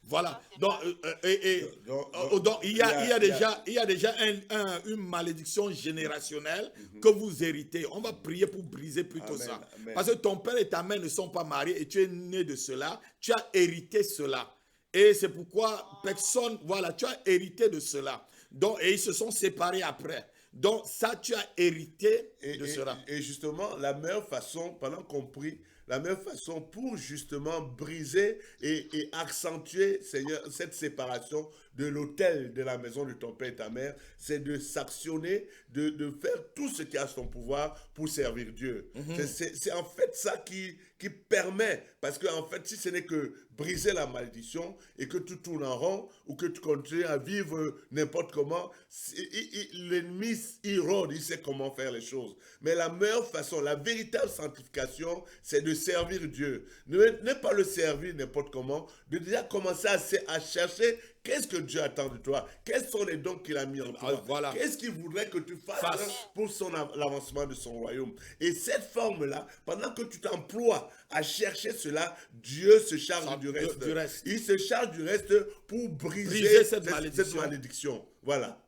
Voilà. Donc, il y a déjà une malédiction générationnelle que vous héritez. On va prier pour briser plutôt ça. Amen. Parce que ton père et ta mère ne sont pas mariés et tu es né de cela. Tu as hérité cela. Et c'est pourquoi personne, voilà, tu as hérité de cela. Donc, et ils se sont séparés après. Donc, ça, tu as hérité de cela. Et justement, la meilleure façon, pendant qu'on prie, la meilleure façon pour justement briser et accentuer, Seigneur, cette séparation de l'autel de la maison de ton père et ta mère, c'est de s'actionner, de faire tout ce qui a son pouvoir pour servir Dieu. C'est en fait ça qui permet, parce que en fait, si ce n'est que briser la malédiction et que tu tournes en rond ou que tu continues à vivre n'importe comment, l'ennemi, il rôde, il sait comment faire les choses. Mais la meilleure façon, la véritable sanctification, c'est de servir Dieu. Ne pas le servir n'importe comment, de déjà commencer à chercher qu'est-ce que Dieu attend de toi, quels sont les dons qu'il a mis en toi, Voilà. qu'est-ce qu'il voudrait que tu fasses pour l'avancement de son royaume. Et cette forme-là, pendant que tu t'emploies à chercher cela, Dieu se charge du reste. Il se charge du reste pour briser cette malédiction. Voilà.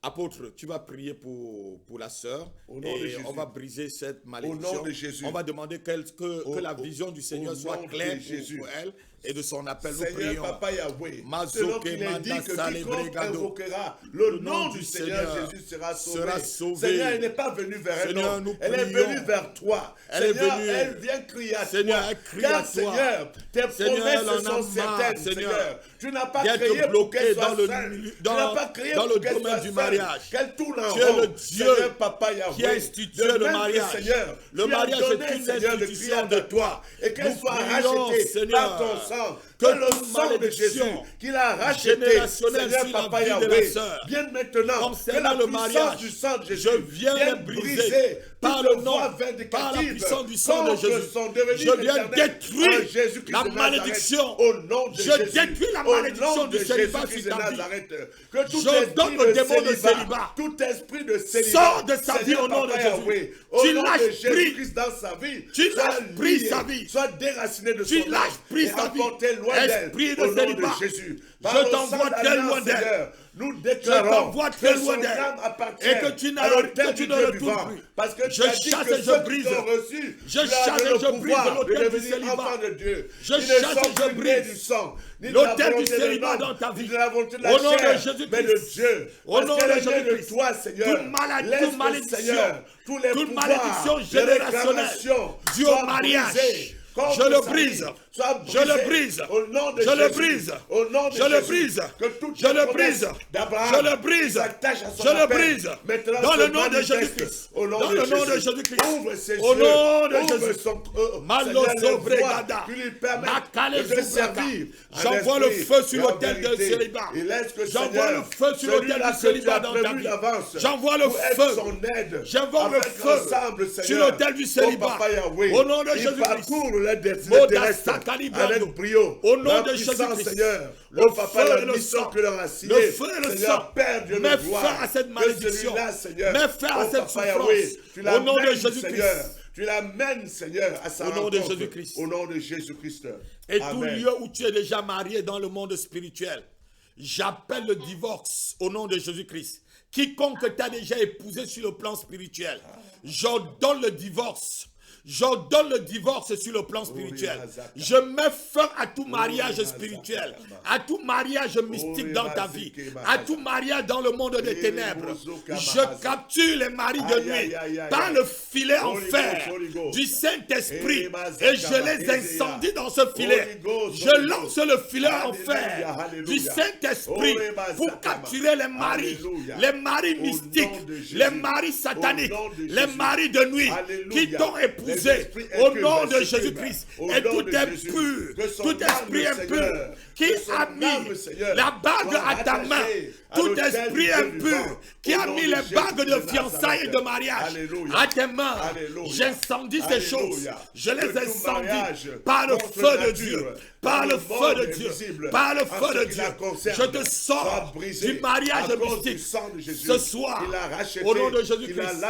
Apôtre, tu vas prier pour la sœur et on va briser cette malédiction. Au nom de Jésus. On va demander que la vision du Seigneur soit claire pour elle et de son appel. Nous Seigneur, prions. Papa Yahweh, selon qu'il est dit que quiconque invoquera le nom du Seigneur Jésus sera sauvé. Seigneur, elle n'est pas venue vers un homme, elle est venue vers toi. Seigneur, elle vient crier à toi. Car Seigneur, tes promesses sont certaines, Seigneur. Tu n'as pas créé pour qu'elle soit seule. Tu n'as pas créé pour qu'elle soit seule. Qu'elle tourne en rond. le Dieu Seigneur, Papa Yahweh, qui a institué le mariage. Seigneur, Le mariage est une institution de toi. Et qu'elle Nous soit prions, rachetée Seigneur, par ton sang. que Que le toute sang de Jésus malédiction qu'il a racheté, générationnelle Seigneur, sur la Papa vie de la Yahweh, sœur, vienne maintenant. Que concernant la le puissance mariage, du sang de Jésus je viens vienne les briser briser par toute le nom, voie par la vindicative puissance du sang de contre Jésus. son devenir Je viens éternel détruire en Jésus-Christ la de Nazareth. malédiction. Au nom de Je Jésus. détruis la Au malédiction nom du de célibat Jésus-Christ sur de ta vie. Nazareth. Que tout Je esprit donne le démon de célibat. tout esprit de célibat, Sors de sa vie Seigneur, au nom de Papa Jésus. Yahweh, au Tu nom de lâches Jésus-Christ dans sa vie, Tu soit lâches prise lié, sa vie. soit déraciné de Tu son lâches âme prise et sa vie. emporté loin d'elle. Esprit de Au nom célibat. de Jésus. Je Par le t'envoie sang très d'Alliance, loin d'elle. Seigneur, nous Je déclarons t'envoie très que loin son d'elle. âme appartient Et que tu à l'autel ne du le Dieu retournes vivant. plus. Parce que Je tu as dit chasse que et je ceux qui brise. t'ont reçu, Je tu chasse as et le je brise pouvoir de l'autel du devenir célibat. enfant de Dieu. Je Ils ne chasse sont et je plus nés brise du sang, ni de l'autel la du volonté de célibat l'homme, dans ta ni vie. de la volonté de la Au nom de chair, Jésus-Christ. mais de Dieu. Au nom Parce qu'elle de est née de Jésus-Christ. toi, Seigneur. Toute maladie, Laisse toute que, malédiction, Seigneur, tous les toute pouvoirs, malédiction les générationnelle réclamations due au soient mariage, brisés. je le brise. Je le brise. Au nom de Je le Jésus. brise. Au nom de Je le Jésus. brise. Que toutes Je les le promesses brise. d'Abraham Je le brise. s'attachent à son Je le appel. brise. Maintenant, Dans se le nom de manifeste. Jésus-Christ. Au nom Dans de le nom de Jésus. Jésus-Christ. Ouvre ses Au yeux. nom de Ouvre Jésus. son Maloso Seigneur, les Bregada. voies qui lui permettent Makale de te Zubraka. servir. en J'envoie le esprit feu sur et en l'autel de vérité. célibat. Et laisse que, J'envoie Seigneur, le feu sur l'autel celui-là du que tu célibat as dans ta prévu vie. d'avance J'envoie le pour être feu. son aide. J'envoie le Afin feu qu'ensemble, sur Seigneur, l'autel du oh, célibat. Papa Yahweh, Au nom de il Jésus-Christ. parcourt le destin Moda terrestre Sakali Brando. avec brio. Au nom La de puissance, Jésus-Christ. Seigneur, Le oh Papa, feu et la le mission sang. que leur a signée. Le feu et le sang. Seigneur, Père Dieu Mets de fin gloire, à cette que malédiction. celui-là, Seigneur, Mets fin à oh, cette Papa souffrance. Yahweh, tu Au nom de l'amènes, Jésus-Christ. Seigneur, tu l'amènes, Seigneur, à sa Au nom de rencontre. Jésus-Christ. Au nom de Jésus-Christ. Et tout Amen. lieu où tu es déjà marié dans le monde spirituel, j'appelle le divorce au nom de Jésus-Christ. Quiconque t'a déjà épousé sur le plan spirituel, j'ordonne le divorce. J'ordonne le divorce sur le plan spirituel. Je mets fin à tout mariage spirituel, à tout mariage mystique dans ta vie, à tout mariage dans le monde des ténèbres. Je capture les maris de nuit par le filet en fer du Saint-Esprit et je les incendie dans ce filet. Je lance le filet en fer du Saint-Esprit pour capturer les maris mystiques, les maris sataniques, les maris de nuit qui t'ont épousé au nom de Jésus-Christ. Et tout impur, tout esprit impur qui a mis la bague à ta main, tout esprit impur qui a mis les bagues de fiançailles et de mariage à tes mains, j'incendie ces choses. Je les incendie par le feu de Dieu, par le feu de Dieu, par le feu de Dieu. Je te sors du mariage mystique ce soir au nom de Jésus-Christ.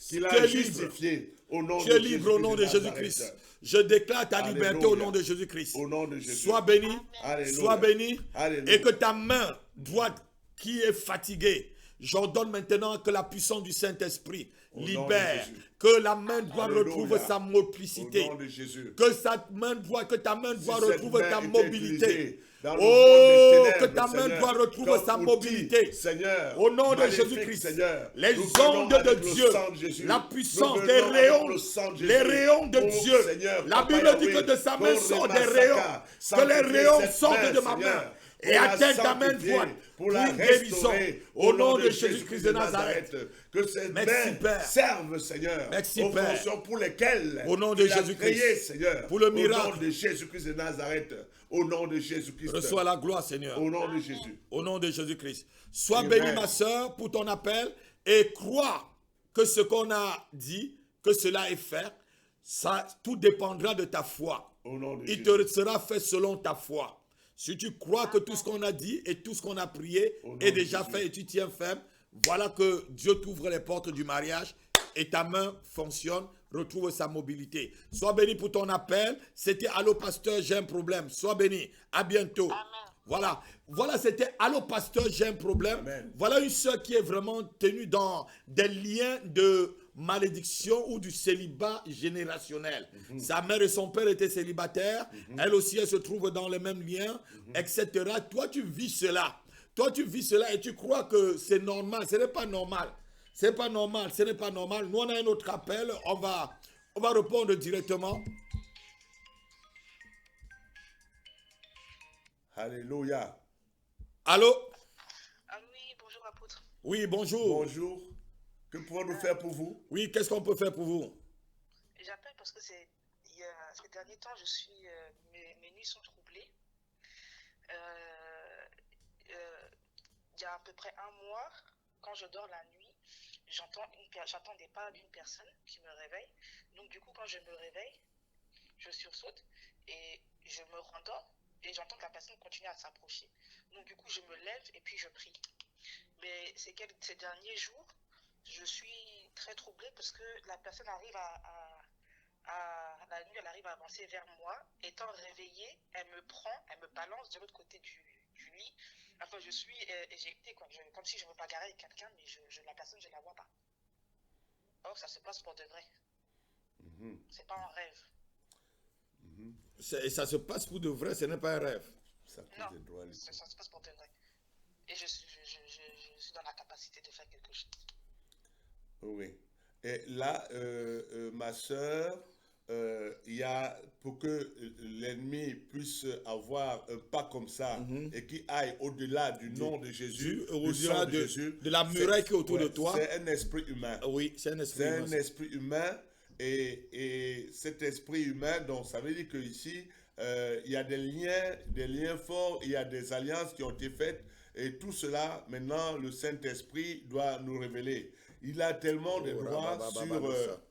Qu'il a justifié. Tu es libre au nom de Jésus-Christ. Je déclare ta liberté au nom de Jésus-Christ. Sois béni, sois béni, et que ta main droite qui est fatiguée, J'ordonne maintenant que la puissance du Saint-Esprit Au nom de libère, Jésus. que la main droite Alléluia. retrouve sa Au multiplicité, nom de Jésus. que ta main droite cette retrouve main ta était mobilité. utilisée dans le Oh, monde des que ténèbres, ta main Seigneur, droite retrouve comme sa outil, mobilité. Seigneur, Au nom de magnifique, Jésus-Christ, Seigneur, les nous venons ondes avec de le Dieu, sang de Jésus. la Nous puissance venons des avec rayons, le sang de les Jésus. rayons de Oh, Dieu. Seigneur, La Papa Bible dit que Yahweh, de sa main pour sortent des Remasaka, rayons, que les sanctifier rayons cette sortent main, de ma Seigneur, main pour et la atteignent ta main sanctifier, droite pour pour la une guérison. restaurer, Au nom de Jésus-Christ de Nazareth. Que ces Merci, mains Père. servent, Seigneur, Merci, aux Père. fonctions pour lesquelles Au nom de tu l'as Jésus-Christ. créé, Seigneur. Pour le Au nom miracle. de Jésus-Christ de Nazareth. Au nom de Jésus-Christ. Reçois la gloire, Seigneur. Au nom de Jésus. Au nom de Jésus-Christ. Sois Amen. bénie, ma soeur, pour ton appel et crois que ce qu'on a dit, que cela est fait, ça, tout dépendra de ta foi. Au nom de Il Jésus. te sera fait selon ta foi. Si tu crois que tout ce qu'on a dit et tout ce qu'on a prié Au nom est de déjà Jésus. fait et tu tiens ferme, voilà que Dieu t'ouvre les portes du mariage et ta main fonctionne, retrouve sa mobilité. Sois béni pour ton appel. C'était Allô Pasteur, j'ai un problème. Sois béni. À bientôt. Amen. Voilà, c'était Allô Pasteur, j'ai un problème. Amen. Voilà une sœur qui est vraiment tenue dans des liens de malédiction ou du célibat générationnel. Sa mère et son père étaient célibataires. Elle aussi, elle se trouve dans les mêmes liens, etc. Toi, tu vis cela. Toi, tu vis cela et tu crois que c'est normal. Ce n'est pas normal. C'est pas normal. Ce n'est pas normal. Nous, on a un autre appel. On va répondre directement. Alléluia. Allô? Ah oui, bonjour apôtre. Oui, bonjour. Bonjour. Que pouvons-nous faire pour vous? Oui, qu'est-ce qu'on peut faire pour vous? J'appelle parce que ces derniers temps, mes nuits sont troublées. Il y a à peu près un mois, quand je dors la nuit, j'entends des pas d'une personne qui me réveille. Donc du coup, quand je me réveille, je sursaute et je me rendors et j'entends que la personne continue à s'approcher. Donc du coup, je me lève et puis je prie. Mais ces derniers jours, je suis très troublée parce que la personne arrive la nuit, elle arrive à avancer vers moi. Étant réveillée, elle me prend, elle me balance de l'autre côté du lit. Enfin, je suis éjectée, quoi. Comme si je me bagarrais avec quelqu'un, mais la personne, je ne la vois pas. Or, ça se passe pour de vrai. C'est pas un rêve. Et ça se passe pour de vrai, ce n'est pas un rêve. Ça Non, coûte des doigts, les ça se passe pour de vrai. Et je suis dans la capacité de faire quelque chose. Oui. Et là, ma soeur, il y a, pour que l'ennemi puisse avoir un pas comme ça et qui aille au-delà du nom de Jésus, au-delà de la muraille qui est autour de toi. C'est un esprit humain. Oui, c'est un esprit C'est humain. un esprit humain et cet esprit humain, donc ça veut dire qu'ici, il y a des liens forts, il y a des alliances qui ont été faites et tout cela, maintenant, le Saint-Esprit doit nous révéler. Il a tellement de droits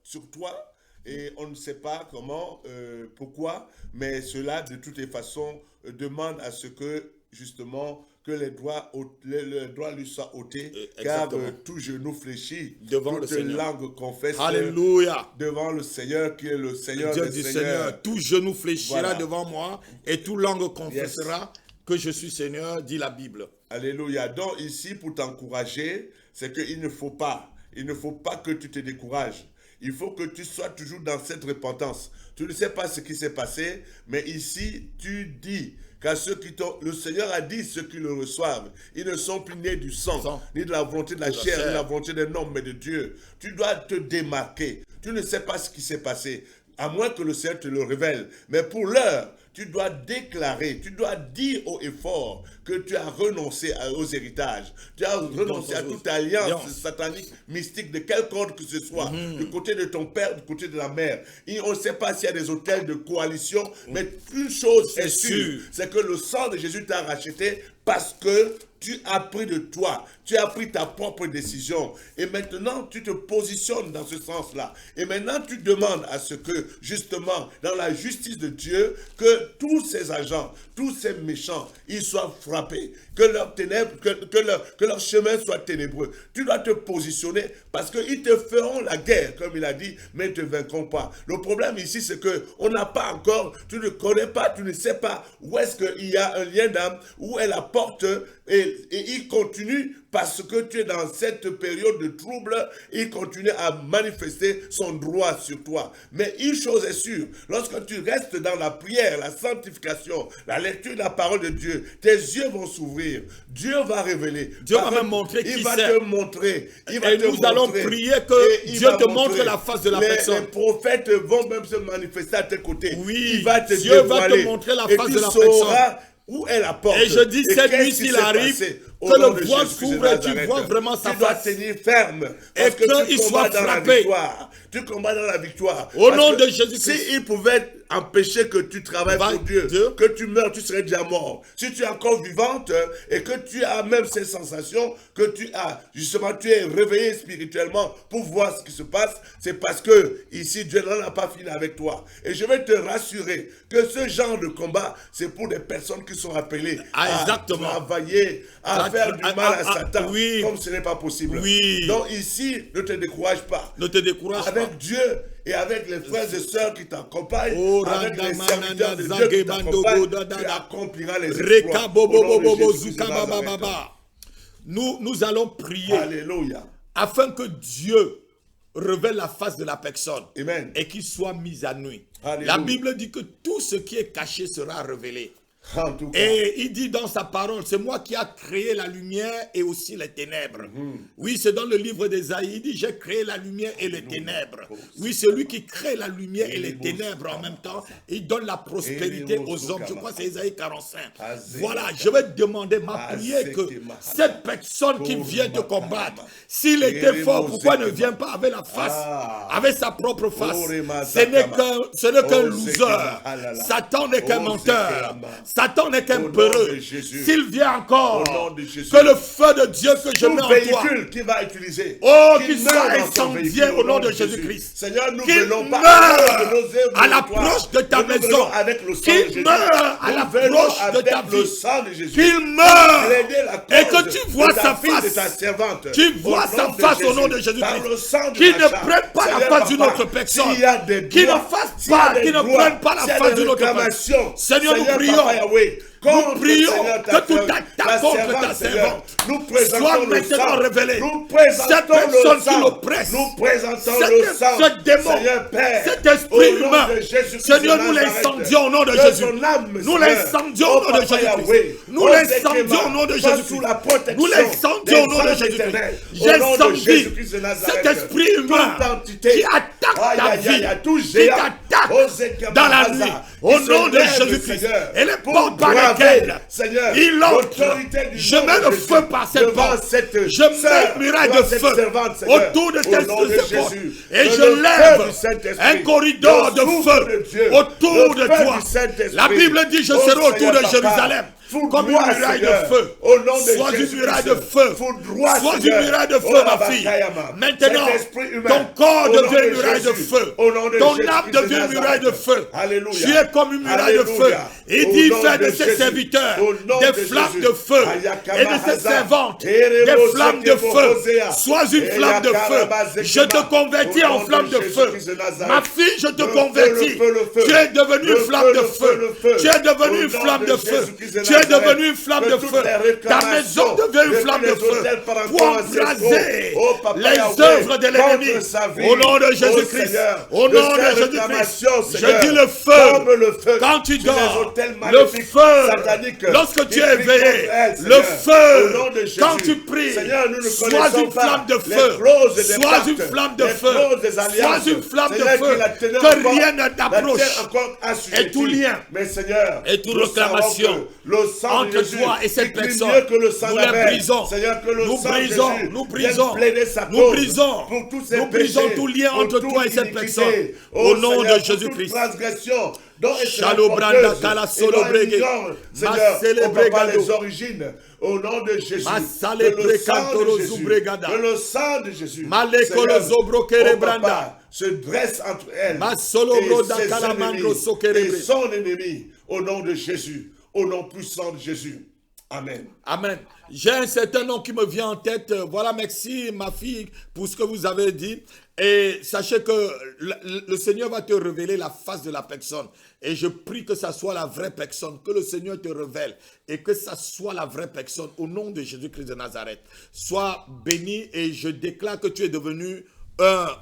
sur toi et on ne sait pas comment, pourquoi, mais cela, de toutes les façons, demande à ce que, justement, que les droits lui soient ôtés, car tout genou fléchit, devant toute le Seigneur. langue confesse Alléluia. devant le Seigneur qui est le Seigneur Dieu des dit Seigneurs. Seigneur, tout genou fléchira Voilà. devant moi et tout langue confessera que je suis Seigneur, dit la Bible. Alléluia. Donc ici, pour t'encourager, c'est qu'il ne faut pas que tu te décourages. Il faut que tu sois toujours dans cette repentance. Tu ne sais pas ce qui s'est passé, mais ici, tu dis qu'à ceux qui t'ont... Le Seigneur a dit ceux qui le reçoivent. Ils ne sont plus nés du sang, ni de la volonté de la chair, ni de la volonté d'un homme, mais de Dieu. Tu dois te démarquer. Tu ne sais pas ce qui s'est passé, à moins que le Seigneur te le révèle. Mais pour l'heure, tu dois déclarer, tu dois dire haut et fort que tu as renoncé aux héritages. Tu as renoncé à toute alliance satanique, mystique, de quelque ordre que ce soit, du côté de ton père, du côté de la mère. Et on ne sait pas s'il y a des hôtels de coalition, mais une chose est sûre, c'est que le sang de Jésus t'a racheté parce que tu as pris de toi, tu as pris ta propre décision. Et maintenant, tu te positionnes dans ce sens-là. Et maintenant, tu demandes à ce que, justement, dans la justice de Dieu, que tous ces agents, tous ces méchants, ils soient frappés. Que leurs ténèbres, que leur chemin soit ténébreux. Tu dois te positionner parce qu'ils te feront la guerre, comme il a dit, mais ils ne te vaincront pas. Le problème ici, c'est qu'on n'a pas encore, tu ne connais pas, tu ne sais pas où est-ce qu'il y a un lien d'âme, où est la porte Et il continue, parce que tu es dans cette période de trouble, il continue à manifester son droit sur toi. Mais une chose est sûre, lorsque tu restes dans la prière, la sanctification, la lecture de la parole de Dieu, tes yeux vont s'ouvrir. Dieu va révéler. Dieu va même montrer qui c'est. Il va te montrer. Et nous allons prier que Dieu te montre la face de la personne. Les prophètes vont même se manifester à tes côtés. Oui, il va te Dieu va te montrer la face de la personne. Où est la porte? Et je dis cette nuit, s'il arrive, que le voile s'ouvre et tu vois vraiment sa face. Tu dois tenir ferme. Et qu'il soit frappé. Tu combats dans la victoire. Au nom de Jésus-Christ. S'il pouvait empêcher que tu travailles pour Dieu, que tu meurs, tu serais déjà mort. Si tu es encore vivante et que tu as même ces sensations, que tu as, justement, tu es réveillé spirituellement pour voir ce qui se passe, c'est parce que ici, Dieu n'en a pas fini avec toi. Et je vais te rassurer que ce genre de combat, c'est pour des personnes qui sont appelées à travailler, à faire du mal à Satan, comme ce n'est pas possible. Donc ici, ne te décourage pas. Ne te décourage pas. Avec Dieu et avec les frères et sœurs qui t'accompagnent, avec les serviteurs de Dieu qui t'accompagnent, tu accompliras les exploits. Nous allons prier. Alléluia. Afin que Dieu révèle la face de la personne. Amen. Et qu'il soit mis à nu. Alléluia. La Bible dit que tout ce qui est caché sera révélé. En tout cas. Et il dit dans sa parole, c'est moi qui a créé la lumière et aussi les ténèbres. Oui, c'est dans le livre d'Ésaïe, il dit, j'ai créé la lumière et les ténèbres. Oui, c'est lui qui crée la lumière et les ténèbres en même temps. Il donne la prospérité aux hommes. Je crois que c'est Ésaïe 45. Voilà, je vais te demander, ma prière, que cette personne qui vient te combattre, s'il était fort, pourquoi ne vient pas avec la face, avec sa propre face? Ce n'est qu'un loser. Satan n'est qu'un menteur. Satan n'est qu'un peureux. S'il vient encore, que le feu de Dieu que je mets en toi, qu'il va utiliser, qu'il soit incendié au nom de Jésus-Christ. Seigneur, nous qu'il venons meure à l'approche de ta maison. Qu'il meure à l'approche de ta vie. Qu'il meure et que tu vois sa face. Tu vois sa face au nom de Jésus-Christ. Qu'il ne prenne pas la face d'une autre personne. Qu'il ne fasse pas, qu'il ne prenne pas la face d'une autre personne. Seigneur, nous prions. Nous prions que toute attaque contre ta servante soit maintenant révélée. Cette personne qui l'oppresse, ce démon, cet esprit humain, Seigneur, nous l'incendions au nom de Jésus. Nous l'incendions au nom de Jésus-Christ. Nous l'incendions au nom de Jésus-Christ. Nous l'incendions au nom de Jésus-Christ. J'incendie cet esprit humain qui attaque ta vie, qui t'attaque dans la nuit, au nom de Jésus-Christ. Et les portes par lesquelles il entre, je mets le feu par cette porte. Je mets une muraille de feu autour de cette porte. Et je lève un corridor de feu autour de toi. La Bible dit, je serai autour de Jérusalem comme une muraille de feu. Sois une muraille de feu. Sois une muraille de feu, ma fille. Maintenant, ton corps devient une muraille de feu. Ton âme devient une muraille de feu. Tu es comme une muraille de feu. Il dit, fais de ses serviteurs des flammes de feu et de ses servantes des flammes de feu. Sois une flamme de feu. Je te convertis en flamme de feu. Ma fille, je te convertis. Tu es devenue une flamme de feu. Tu es devenue une flamme de feu. Tu es devenu une flamme de feu. Ta maison devient une flamme de feu pour embraser les œuvres de l'ennemi. Au nom de Jésus-Christ. Au nom de Jésus-Christ. Je dis le feu. Quand tu dors, le feu. Lorsque tu es éveillé, le feu. Quand tu pries, sois une flamme de feu. Sois une flamme de feu. Sois une flamme de feu. Que rien ne t'approche. Et tout lien. Et toute réclamation entre toi et cette personne, nous les brisons. Nous brisons tout lien entre toi et cette personne. Au nom de Jésus-Christ. Shalobranda kala solo brege. Papa les origines. Au nom de Jésus. Que le sang de Jésus. Se dresse entre elle et son ennemi. Au nom de Jésus. Au nom puissant de Jésus. Amen. Amen. J'ai un certain nom qui me vient en tête. Voilà, merci ma fille pour ce que vous avez dit. Et sachez que le Seigneur va te révéler la face de la personne. Et je prie que ça soit la vraie personne, que le Seigneur te révèle et que ça soit la vraie personne au nom de Jésus-Christ de Nazareth. Sois béni et je déclare que tu es devenu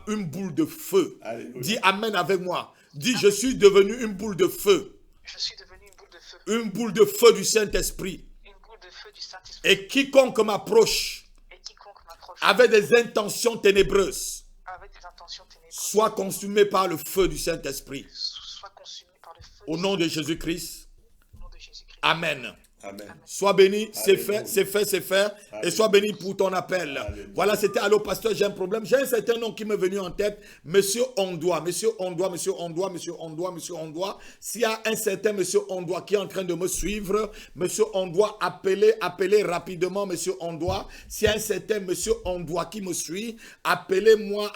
une boule de feu. Alléluia. Dis Amen avec moi. Dis, je suis devenu une boule de feu. Je suis devenu une boule de feu. Une boule de feu du Saint-Esprit. Une boule de feu du Saint-Esprit. Et quiconque m'approche Et quiconque m'approche avec des intentions ténébreuses avec des intentions ténébreuses soit consumé par le feu du Saint-Esprit. soit consumé par le feu Au nom de Jésus-Christ. au nom de Jésus-Christ. Amen. Amen. Sois béni, c'est Alléluia. fait, c'est fait, c'est fait. Et sois béni pour ton appel. Alléluia. Voilà, c'était Allô Pasteur, j'ai un problème. J'ai un certain nom qui m'est venu en tête. Monsieur Ondois, Monsieur Ondois, Monsieur Ondois, Monsieur Ondois, Monsieur Ondois. S'il y a un certain Monsieur Ondois qui est en train de me suivre, Monsieur Ondois, appelez rapidement Monsieur Ondois. S'il y a un certain Monsieur Ondois qui me suit, appelez-moi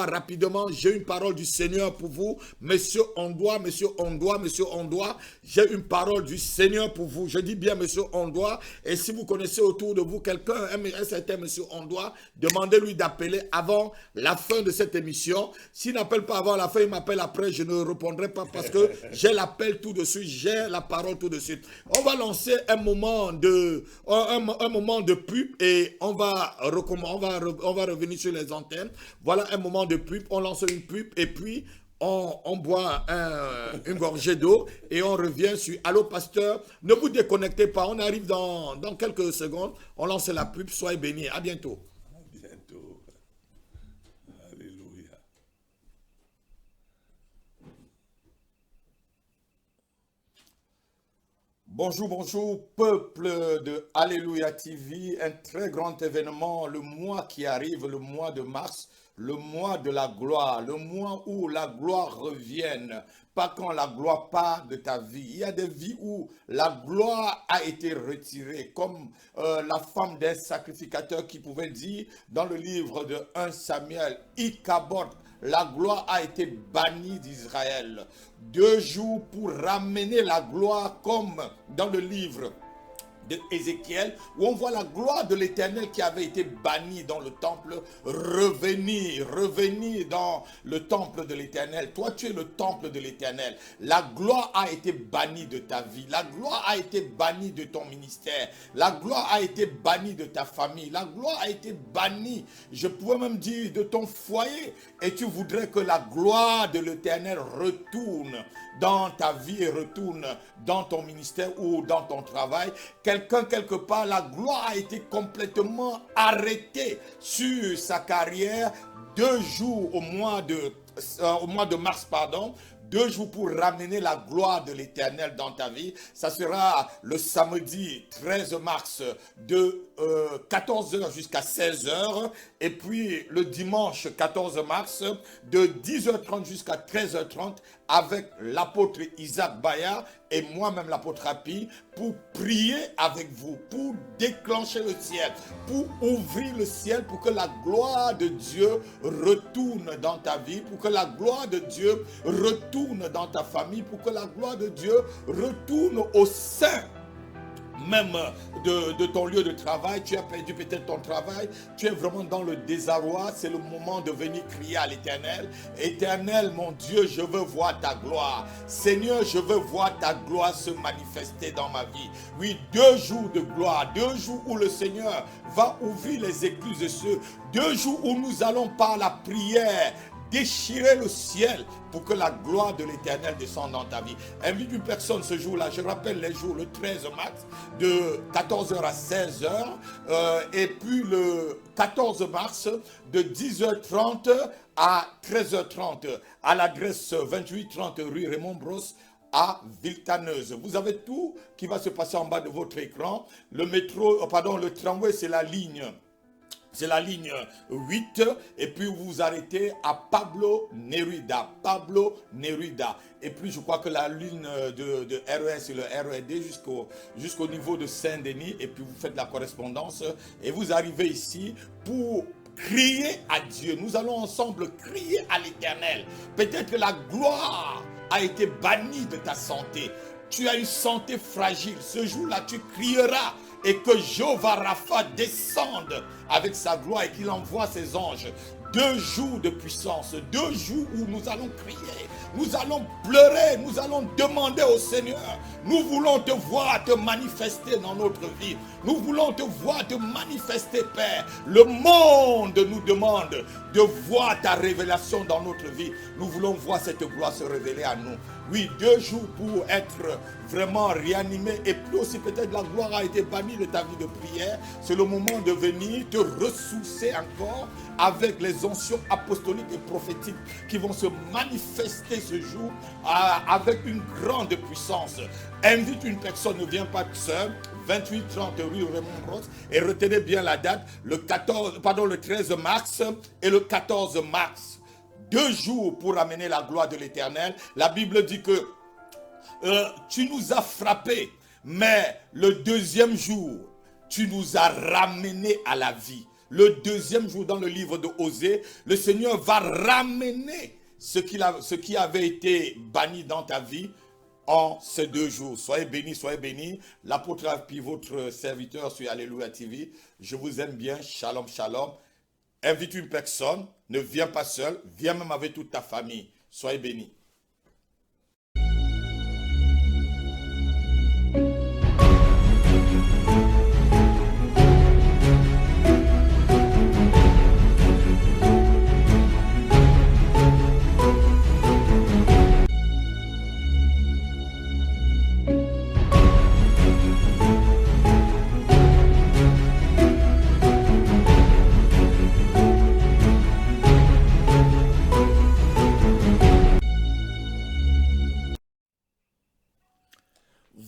rapidement. J'ai une parole du Seigneur pour vous. Monsieur Ondois, Monsieur Ondois, Monsieur Ondois. J'ai une parole du Seigneur pour vous. Je dis bien Monsieur Ondois. Et si vous connaissez autour de vous quelqu'un, un certain Monsieur Ondois, demandez-lui d'appeler avant la fin de cette émission. S'il n'appelle pas avant la fin, il m'appelle après, je ne répondrai pas parce que j'ai l'appel tout de suite, j'ai la parole tout de suite. On va lancer un moment de pub et on va revenir sur les antennes. Voilà un moment de pub, on lance une pub et puis on boit une gorgée d'eau et on revient sur Allô Pasteur. Ne vous déconnectez pas, on arrive dans quelques secondes. On lance la pub, soyez bénis. À bientôt. À bientôt. Alléluia. Bonjour, bonjour, peuple de Alléluia TV. Un très grand événement, le mois qui arrive, le mois de mars. Le mois de la gloire, le mois où la gloire revienne, pas quand la gloire part de ta vie. Il y a des vies où la gloire a été retirée, comme la femme d'un sacrificateur qui pouvait dire dans le livre de 1 Samuel, Ichabod, la gloire a été bannie d'Israël. 2 jours pour ramener la gloire, comme dans le livre de Ézéchiel, où on voit la gloire de l'Éternel qui avait été bannie dans le temple, revenir dans le temple de l'Éternel. Toi, tu es le temple de l'Éternel. La gloire a été bannie de ta vie. La gloire a été bannie de ton ministère. La gloire a été bannie de ta famille. La gloire a été bannie, je pourrais même dire, de ton foyer. Et tu voudrais que la gloire de l'Éternel retourne dans ta vie et retourne dans ton ministère ou dans ton travail. Quelqu'un, quelque part, la gloire a été complètement arrêtée sur sa carrière. 2 jours au mois de mars, pardon. 2 jours pour ramener la gloire de l'Éternel dans ta vie. Ça sera le samedi 13 mars de 14h jusqu'à 16h. Et puis le dimanche 14 mars de 10h30 jusqu'à 13h30 avec l'apôtre Isaac Bayard et moi-même l'apôtre Rapi pour prier avec vous, pour déclencher le ciel, pour ouvrir le ciel, pour que la gloire de Dieu retourne dans ta vie, pour que la gloire de Dieu retourne dans ta famille, pour que la gloire de Dieu retourne au sein même de ton lieu de travail. Tu as perdu peut-être ton travail, tu es vraiment dans le désarroi. C'est le moment de venir crier à l'Éternel. Éternel, mon Dieu, je veux voir ta gloire. Seigneur, je veux voir ta gloire se manifester dans ma vie. Oui, 2 jours de gloire, 2 jours où le Seigneur va ouvrir les écluses de ceux, 2 jours où nous allons par la prière déchirer le ciel pour que la gloire de l'Éternel descende dans ta vie. Invite une personne ce jour-là. Je rappelle les jours, le 13 mars, de 14h à 16h. Et puis le 14 mars, de 10h30 à 13h30, à l'adresse 2830 rue Raymond Bros, à Villetaneuse. Vous avez tout qui va se passer en bas de votre écran. Le tramway, c'est la ligne 8, et puis vous vous arrêtez à Pablo Neruda. Et puis je crois que la ligne de RES, c'est le RED jusqu'au niveau de Saint-Denis, et puis vous faites la correspondance, et vous arrivez ici pour crier à Dieu. Nous allons ensemble crier à l'Éternel. Peut-être que la gloire a été bannie de ta santé. Tu as une santé fragile. Ce jour-là, tu crieras et que Jéhovah Rapha descende avec sa gloire et qu'il envoie ses anges. 2 jours de puissance, 2 jours où nous allons crier, nous allons pleurer, nous allons demander au Seigneur. Nous voulons te voir te manifester dans notre vie. Nous voulons te voir te manifester, Père. Le monde nous demande de voir ta révélation dans notre vie. Nous voulons voir cette gloire se révéler à nous. Oui, 2 jours pour être vraiment réanimé et puis aussi peut-être la gloire a été bannie de ta vie de prière. C'est le moment de venir te ressourcer encore avec les onctions apostoliques et prophétiques qui vont se manifester ce jour avec une grande puissance. Invite une personne, ne viens pas seul. 28-30 rue Raymond Ross et retenez bien la date, le 13 mars et le 14 mars. 2 jours pour amener la gloire de l'Éternel. La Bible dit que tu nous as frappés, mais le 2e jour, tu nous as ramenés à la vie. Le 2e jour dans le livre de Osée, le Seigneur va ramener ce qui avait été banni dans ta vie en ces 2 jours. Soyez bénis, soyez bénis. L'apôtre puis votre serviteur sur Alléluia TV. Je vous aime bien. Shalom, shalom. Invite une personne, ne viens pas seul, viens même avec toute ta famille. Soyez bénis.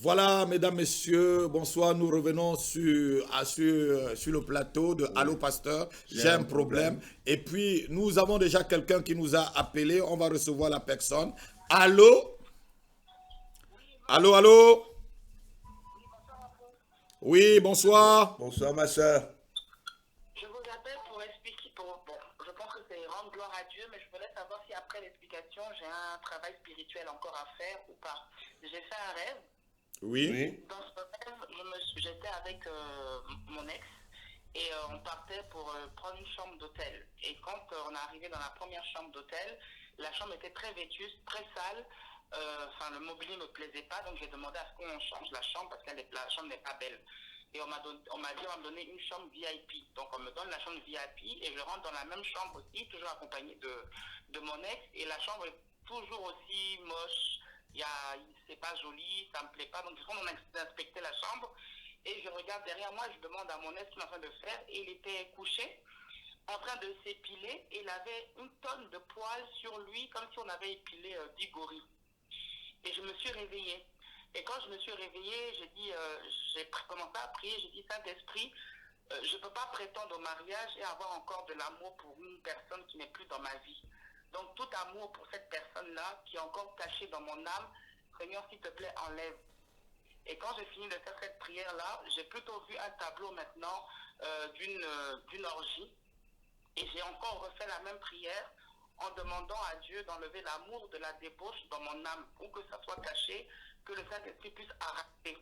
Voilà, mesdames, messieurs, bonsoir. Nous revenons sur le plateau de Allô Pasteur, j'ai un problème. Et puis, nous avons déjà quelqu'un qui nous a appelé. On va recevoir la personne. Allô? Allô, allô? Oui, bonsoir. Bonsoir, ma soeur. Je vous appelle pour expliquer, je pense que c'est rendre gloire à Dieu, mais je voulais savoir si après l'explication, j'ai un travail spirituel encore à faire ou pas. J'ai fait un rêve. Oui. Dans ce rêve, j'étais avec mon ex et on partait pour prendre une chambre d'hôtel. Et quand on est arrivé dans la première chambre d'hôtel, la chambre était très vétuste, très sale. Le mobilier ne me plaisait pas, donc j'ai demandé à ce qu'on change la chambre parce que la chambre n'est pas belle. Et on m'a dit on va me donner une chambre VIP. Donc on me donne la chambre VIP et je rentre dans la même chambre aussi, toujours accompagnée de mon ex. Et la chambre est toujours aussi moche. C'est pas joli, ça me plaît pas. Donc je on a inspecté la chambre et je regarde derrière moi, je demande à mon ex ce qu'il est en train de faire et il était couché en train de s'épiler et il avait une tonne de poils sur lui comme si on avait épilé 10 gorilles. Et je me suis réveillée. Et quand je me suis réveillée, j'ai commencé à prier, j'ai dit Saint-Esprit, je ne peux pas prétendre au mariage et avoir encore de l'amour pour une personne qui n'est plus dans ma vie. Donc tout amour pour cette personne-là qui est encore cachée dans mon âme, Seigneur, s'il te plaît, enlève. Et quand j'ai fini de faire cette prière-là, j'ai plutôt vu un tableau maintenant d'une orgie. Et j'ai encore refait la même prière en demandant à Dieu d'enlever l'amour de la débauche dans mon âme, ou que ça soit caché, que le Saint-Esprit puisse arracher.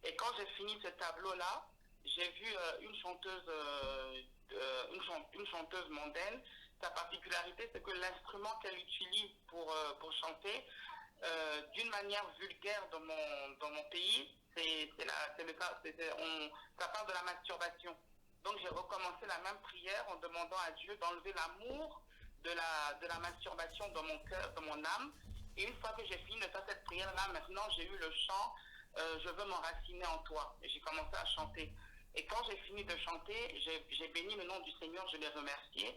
Et quand j'ai fini ce tableau-là, j'ai vu une chanteuse mondaine. Sa particularité, c'est que l'instrument qu'elle utilise pour chanter, d'une manière vulgaire dans mon pays, ça parle de la masturbation. Donc j'ai recommencé la même prière en demandant à Dieu d'enlever l'amour de la masturbation dans mon cœur, dans mon âme. Et une fois que j'ai fini de faire cette prière-là, maintenant j'ai eu le chant je veux m'enraciner en toi. Et j'ai commencé à chanter. Et quand j'ai fini de chanter, j'ai béni le nom du Seigneur, je l'ai remercié.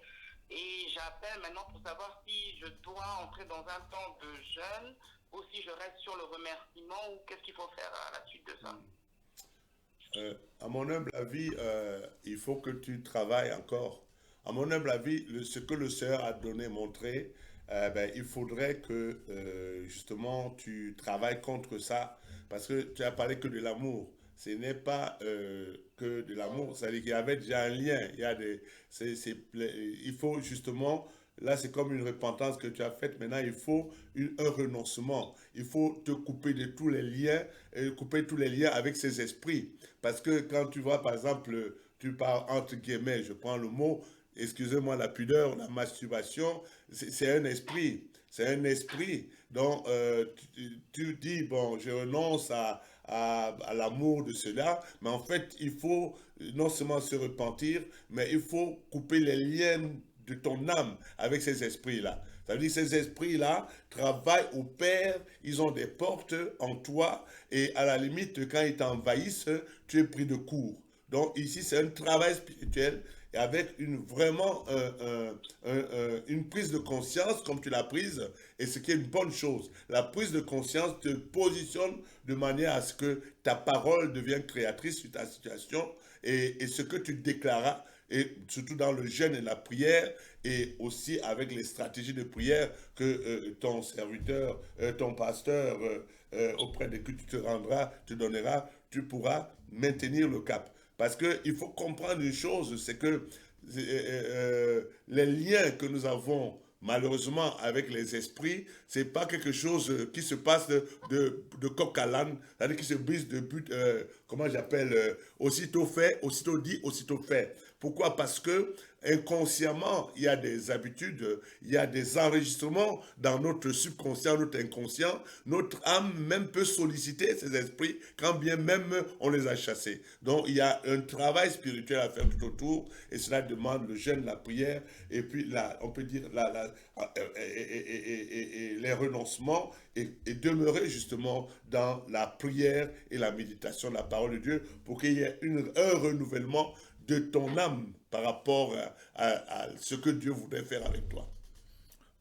Et j'appelle maintenant pour savoir si je dois entrer dans un temps de jeûne ou si je reste sur le remerciement ou qu'est-ce qu'il faut faire à la suite de ça. À mon humble avis, il faut que tu travailles encore. À mon humble avis, ce que le Seigneur a montré, il faudrait que justement tu travailles contre ça parce que tu as parlé que de l'amour. Ce n'est pas que de l'amour, c'est-à-dire qu'il y avait déjà un lien. Il faut justement là c'est comme une repentance que tu as faite, maintenant il faut un renoncement. Il faut te couper de tous les liens, couper tous les liens avec ces esprits. Parce que quand tu vois par exemple, tu parles entre guillemets, je prends le mot, excusez-moi la pudeur, la masturbation, c'est un esprit. C'est un esprit. Donc, tu dis, bon, je renonce à l'amour de cela, mais en fait, il faut non seulement se repentir, mais il faut couper les liens de ton âme avec ces esprits-là. Ça veut dire que ces esprits-là travaillent au Père, ils ont des portes en toi, et à la limite, quand ils t'envahissent, tu es pris de court. Donc ici, c'est un travail spirituel avec vraiment une prise de conscience comme tu l'as prise, et ce qui est une bonne chose. La prise de conscience te positionne de manière à ce que ta parole devienne créatrice sur ta situation, et ce que tu déclaras, et surtout dans le jeûne et la prière, et aussi avec les stratégies de prière que ton serviteur, ton pasteur, auprès de qui tu te rendras, te donnera, tu pourras maintenir le cap. Parce qu'il faut comprendre une chose, c'est que les liens que nous avons malheureusement avec les esprits, c'est pas quelque chose qui se passe de coq à l'âne, c'est-à-dire qui se brise de but, comment j'appelle, aussitôt fait, aussitôt dit, aussitôt fait. Pourquoi? Parce que inconsciemment, il y a des habitudes, il y a des enregistrements dans notre subconscient, notre inconscient. Notre âme même peut solliciter ces esprits quand bien même on les a chassés. Donc, il y a un travail spirituel à faire tout autour, et cela demande le jeûne, la prière, et puis on peut dire les renoncements, et demeurer justement dans la prière et la méditation de la parole de Dieu pour qu'il y ait un renouvellement de ton âme par rapport à ce que Dieu voudrait faire avec toi.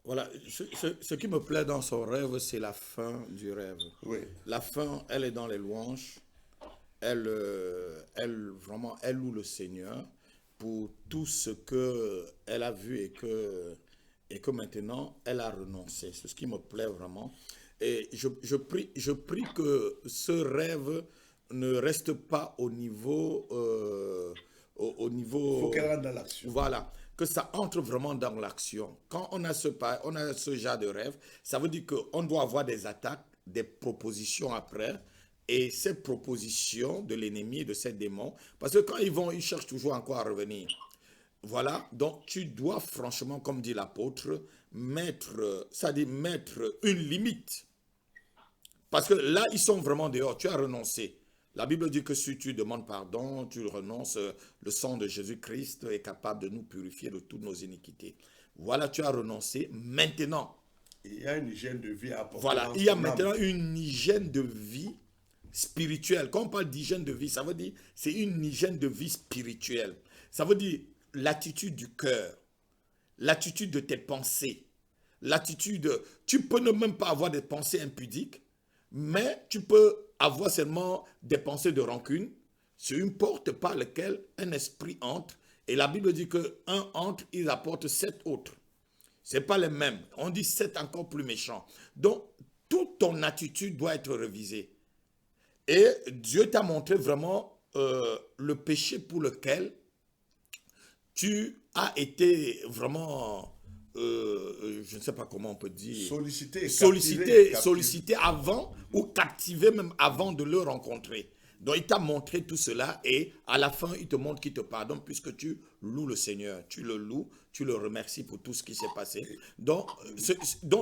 Voilà, ce qui me plaît dans son rêve, c'est la fin du rêve. Oui. La fin, elle est dans les louanges. Elle loue le Seigneur pour tout ce qu'elle a vu et que maintenant, elle a renoncé. C'est ce qui me plaît vraiment. Et je prie que ce rêve ne reste pas au niveau... au niveau... Il faut qu'elle rentre dans l'action. Voilà, que ça entre vraiment dans l'action. Quand on a ce genre de rêve, ça veut dire qu'on doit avoir des attaques, des propositions après, et ces propositions de l'ennemi, de ces démons, parce que quand ils cherchent toujours encore à revenir. Voilà, donc tu dois franchement, comme dit l'apôtre, mettre une limite. Parce que là, ils sont vraiment dehors, tu as renoncé. La Bible dit que si tu demandes pardon, tu renonces, le sang de Jésus-Christ est capable de nous purifier de toutes nos iniquités. Voilà, tu as renoncé. Maintenant, il y a une hygiène de vie à apporter. Voilà, il y a maintenant une hygiène de vie spirituelle. Quand on parle d'hygiène de vie, ça veut dire c'est une hygiène de vie spirituelle. Ça veut dire l'attitude du cœur, l'attitude de tes pensées, l'attitude... Tu peux ne même pas avoir des pensées impudiques, mais tu peux avoir seulement des pensées de rancune. C'est une porte par laquelle un esprit entre. Et la Bible dit qu'un entre, il apporte 7 autres. Ce n'est pas les mêmes. On dit 7 encore plus méchants. Donc, toute ton attitude doit être révisée. Et Dieu t'a montré vraiment le péché pour lequel tu as été vraiment... je ne sais pas comment on peut dire, sollicité avant ou captivé même avant de le rencontrer. Donc il t'a montré tout cela et à la fin il te montre qu'il te pardonne puisque tu loues le Seigneur, tu le loues, tu le remercies pour tout ce qui s'est passé. Donc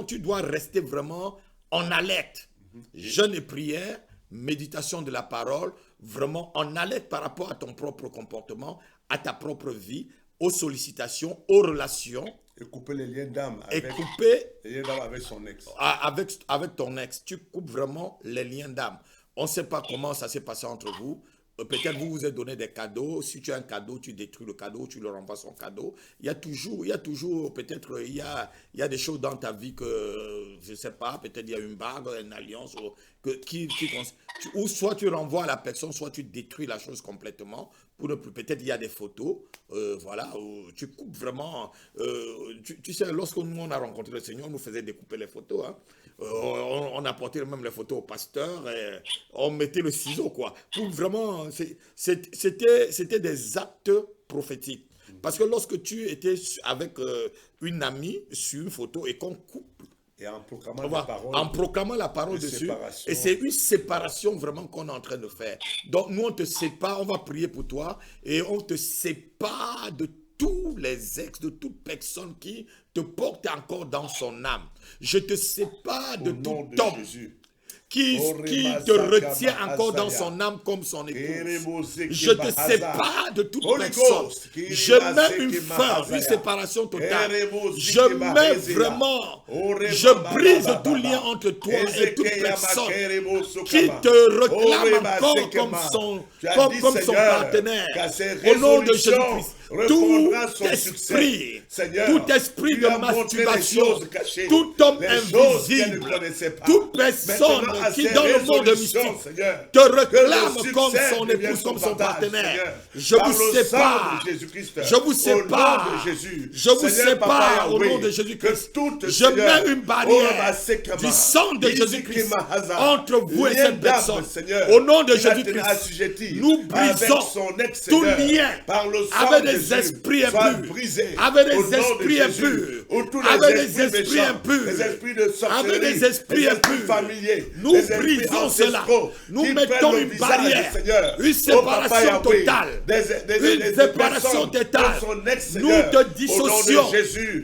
tu dois rester vraiment en alerte, jeûne et prière, méditation de la parole, vraiment en alerte par rapport à ton propre comportement, à ta propre vie, aux sollicitations, aux relations. Et couper les liens d'âme avec son ex. Avec ton ex. Tu coupes vraiment les liens d'âme. On ne sait pas comment ça s'est passé entre vous. Peut-être vous vous êtes donné des cadeaux. Si tu as un cadeau, tu détruis le cadeau, tu le renvoies son cadeau. Il y a toujours peut-être, il y a des choses dans ta vie que, je ne sais pas, peut-être il y a une bague, une alliance, ou soit tu renvoies à la personne, soit tu détruis la chose complètement. Peut-être il y a des photos, voilà, où tu coupes vraiment. Tu sais, lorsque nous on a rencontré le Seigneur, on nous faisait découper les photos. Hein. On apportait même les photos au pasteur, et on mettait le ciseau, quoi. Pour vraiment, c'était des actes prophétiques. Parce que lorsque tu étais avec une amie sur une photo et qu'on coupe, Et en proclamant la parole dessus, séparation. et c'est une séparation vraiment qu'on est en train de faire. Donc nous on te sépare, on va prier pour toi et on te sépare de tous les ex, de toute personne qui te porte encore dans son âme. Je te sépare de tout homme qui te retient encore dans son âme comme son épouse. Je te sépare de toute personne. Je mets une fin, une séparation totale. Je mets vraiment, je brise tout lien entre toi et toute personne qui te réclame encore comme son partenaire. Au nom de Jésus-Christ, tout esprit de masturbation, tout homme invisible, toute personne qui dans le monde mystique te réclame comme son épouse, comme son partenaire. Je vous sépare. Je vous sépare. Je vous sépare au nom de Jésus-Christ. Je mets une barrière du sang de Jésus-Christ entre vous et cette personne. Au nom de Jésus-Christ, nous brisons tout lien avec des esprits impurs, avec des esprits impurs, avec des esprits impurs, avec des esprits impurs. Nous brisons cela. Nous mettons une barrière, une séparation totale. Une séparation totale. Nous te dissocions.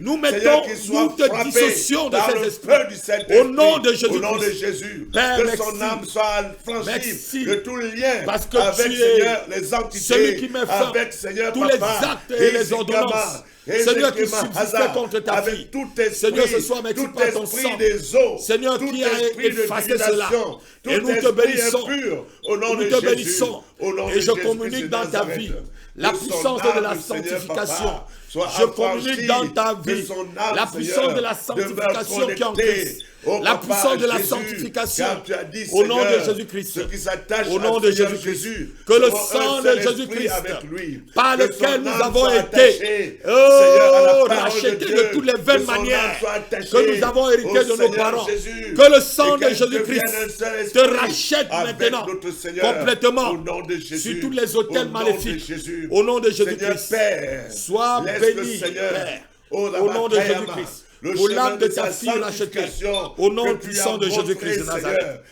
Nous te dissocions de ces esprits. Au nom de Jésus-Christ. Père, merci. De tout lien parce que avec tu es les entités, celui qui met fin avec Seigneur tous les Papa, actes et les ordonnances. Seigneur, qui subsistait contre ta fille. Seigneur, ce soir, merci par ton sang. Seigneur, qui a effacé cela. Et nous te bénissons. Nous te bénissons. Et je communique dans ta vie la puissance de la sanctification. Je communique dans ta vie la puissance de la sanctification qui est en Christ. La puissance de la sanctification au nom de Jésus-Christ. Au nom de Jésus-Christ. Que le sang de Jésus-Christ, par lequel nous avons été rachetés de toutes les vaines manières que nous avons hérité de nos parents, que le sang de Jésus-Christ te rachète maintenant complètement sur tous les autels maléfiques. Au nom de Jésus-Christ. Sois béni, Père. Au nom de Jésus-Christ. Pour l'âme de ta fille rachetée, au nom puissant de Jésus-Christ de Nazareth,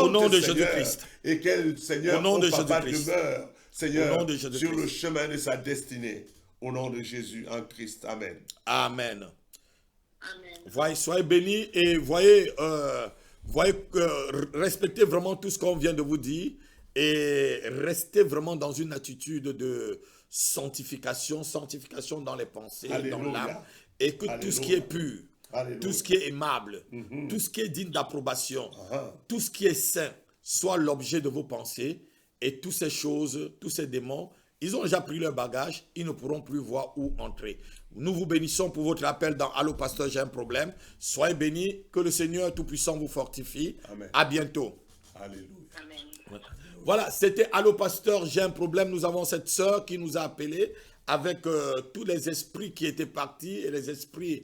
au nom de Jésus-Christ, et quel Seigneur, au nom de Jésus-Christ, Seigneur, Jésus sur le chemin de sa destinée, au nom de Jésus en Christ. Amen. Amen. Voyez, soyez bénis et voyez, respectez vraiment tout ce qu'on vient de vous dire et restez vraiment dans une attitude de sanctification dans les pensées, Alléluia. dans l'âme. Et que tout ce qui est pur, tout ce qui est aimable, tout ce qui est digne d'approbation, tout ce qui est saint, soit l'objet de vos pensées. Et toutes ces choses, tous ces démons, ils ont déjà pris leur bagage, ils ne pourront plus voir où entrer. Nous vous bénissons pour votre appel dans Allô Pasteur, j'ai un problème. Soyez bénis, que le Seigneur Tout-Puissant vous fortifie. Amen. À bientôt. Alléluia. Amen. Voilà, c'était Allô Pasteur, j'ai un problème. Nous avons cette sœur qui nous a appelés avec tous les esprits qui étaient partis et les esprits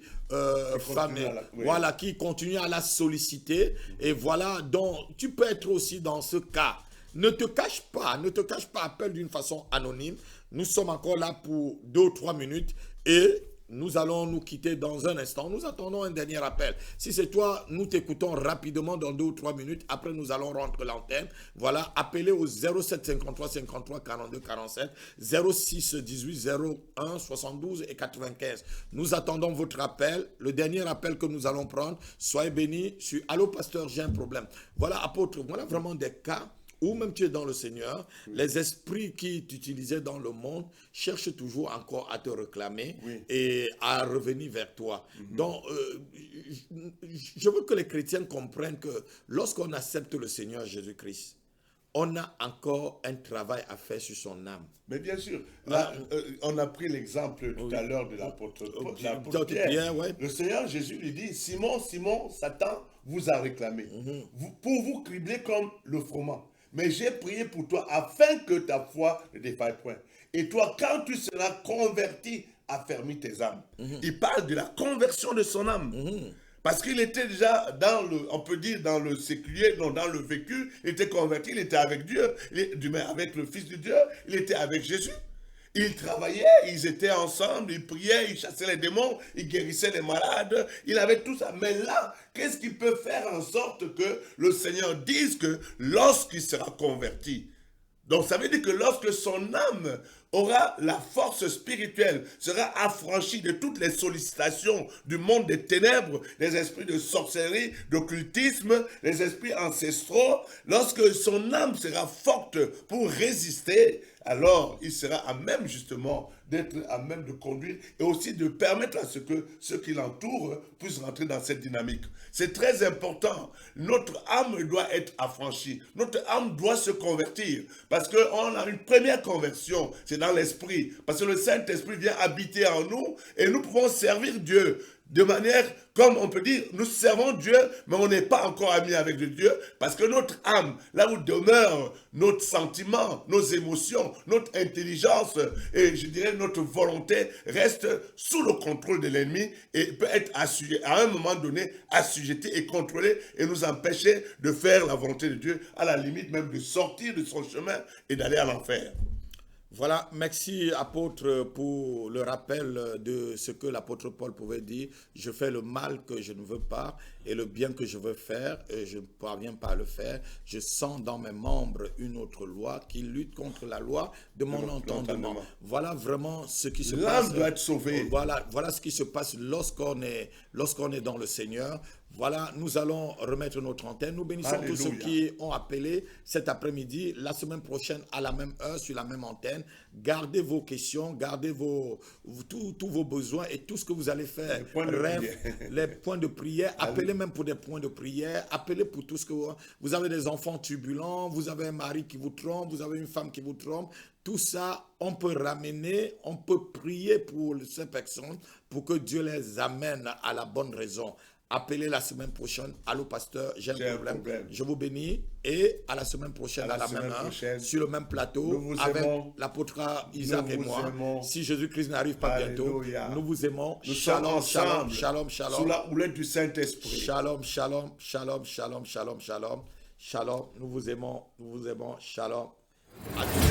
voilà, qui continuent à la solliciter. Et voilà, donc tu peux être aussi dans ce cas. Ne te cache pas, appelle d'une façon anonyme. Nous sommes encore là pour 2 ou 3 minutes et nous allons nous quitter dans un instant. Nous attendons un dernier appel. Si c'est toi, nous t'écoutons rapidement dans 2 ou 3 minutes. Après, nous allons rentrer l'antenne. Voilà, appelez au 07 53 53 42 47, 06 18 01 72 et 95. Nous attendons votre appel. Le dernier appel que nous allons prendre. Soyez bénis. Je suis Allô Pasteur, j'ai un problème. Voilà, apôtre, voilà vraiment des cas ou même tu es dans le Seigneur, les esprits qui t'utilisaient dans le monde cherchent toujours encore à te réclamer et à revenir vers toi. Donc, je veux que les chrétiens comprennent que lorsqu'on accepte le Seigneur Jésus-Christ, on a encore un travail à faire sur son âme. Mais bien sûr, là, on a pris l'exemple tout à l'heure de l'apôtre Pierre. Le Seigneur Jésus lui dit, Simon, Simon, Satan vous a réclamé pour vous cribler comme le froment. Mais j'ai prié pour toi afin que ta foi ne défaille point. Et toi, quand tu seras converti, affermis tes âmes. Il parle de la conversion de son âme. Parce qu'il était déjà dans le, on peut dire dans le séculier, non, dans le vécu, il était converti, il était avec Dieu, avec le Fils de Dieu, il était avec Jésus. Ils travaillaient, ils étaient ensemble, ils priaient, ils chassaient les démons, ils guérissaient les malades, il avait tout ça. Mais là, qu'est-ce qui peut faire en sorte que le Seigneur dise que lorsqu'il sera converti, donc ça veut dire que lorsque son âme aura la force spirituelle, sera affranchie de toutes les sollicitations du monde des ténèbres, les esprits de sorcellerie, d'occultisme, les esprits ancestraux, lorsque son âme sera forte pour résister, alors il sera à même justement d'être à même de conduire et aussi de permettre à ce que ceux qui l'entourent puissent rentrer dans cette dynamique. C'est très important. Notre âme doit être affranchie. Notre âme doit se convertir parce qu'on a une première conversion, c'est dans l'esprit. Parce que le Saint-Esprit vient habiter en nous et nous pouvons servir Dieu de manière, comme on peut dire, nous servons Dieu, mais on n'est pas encore amis avec Dieu, parce que notre âme, là où demeure notre sentiment, nos émotions, notre intelligence, et je dirais notre volonté, reste sous le contrôle de l'ennemi et peut être à un moment donné assujetti et contrôlé et nous empêcher de faire la volonté de Dieu, à la limite même de sortir de son chemin et d'aller à l'enfer. Voilà, merci apôtre pour le rappel de ce que l'apôtre Paul pouvait dire. Je fais le mal que je ne veux pas et le bien que je veux faire, et je ne parviens pas à le faire. Je sens dans mes membres une autre loi qui lutte contre la loi de mon entendement. Voilà vraiment ce qui se passe. L'âme doit être sauvée. Voilà ce qui se passe lorsqu'on est dans le Seigneur. Voilà, nous allons remettre notre antenne. Nous bénissons Alléluia. tous ceux qui ont appelé cet après-midi, la semaine prochaine, à la même heure, sur la même antenne. Gardez vos questions, gardez tous vos besoins et tout ce que vous allez faire. Les points de prière. Appelez même pour des points de prière. Appelez pour tout ce que vous avez des enfants turbulents, vous avez un mari qui vous trompe, vous avez une femme qui vous trompe. Tout ça, on peut ramener, on peut prier pour ces personnes pour que Dieu les amène à la bonne raison. Appelez la semaine prochaine. Allô, pasteur, j'ai un problème. Je vous bénis. Et à la semaine prochaine, à la même heure, sur le même plateau, avec l'apôtre Isaac et moi. Si Jésus-Christ n'arrive pas bientôt, nous vous aimons. Nous sommes ensemble, shalom. sous la houlette du Saint-Esprit. Shalom. Shalom. Nous vous aimons. Shalom. Adieu.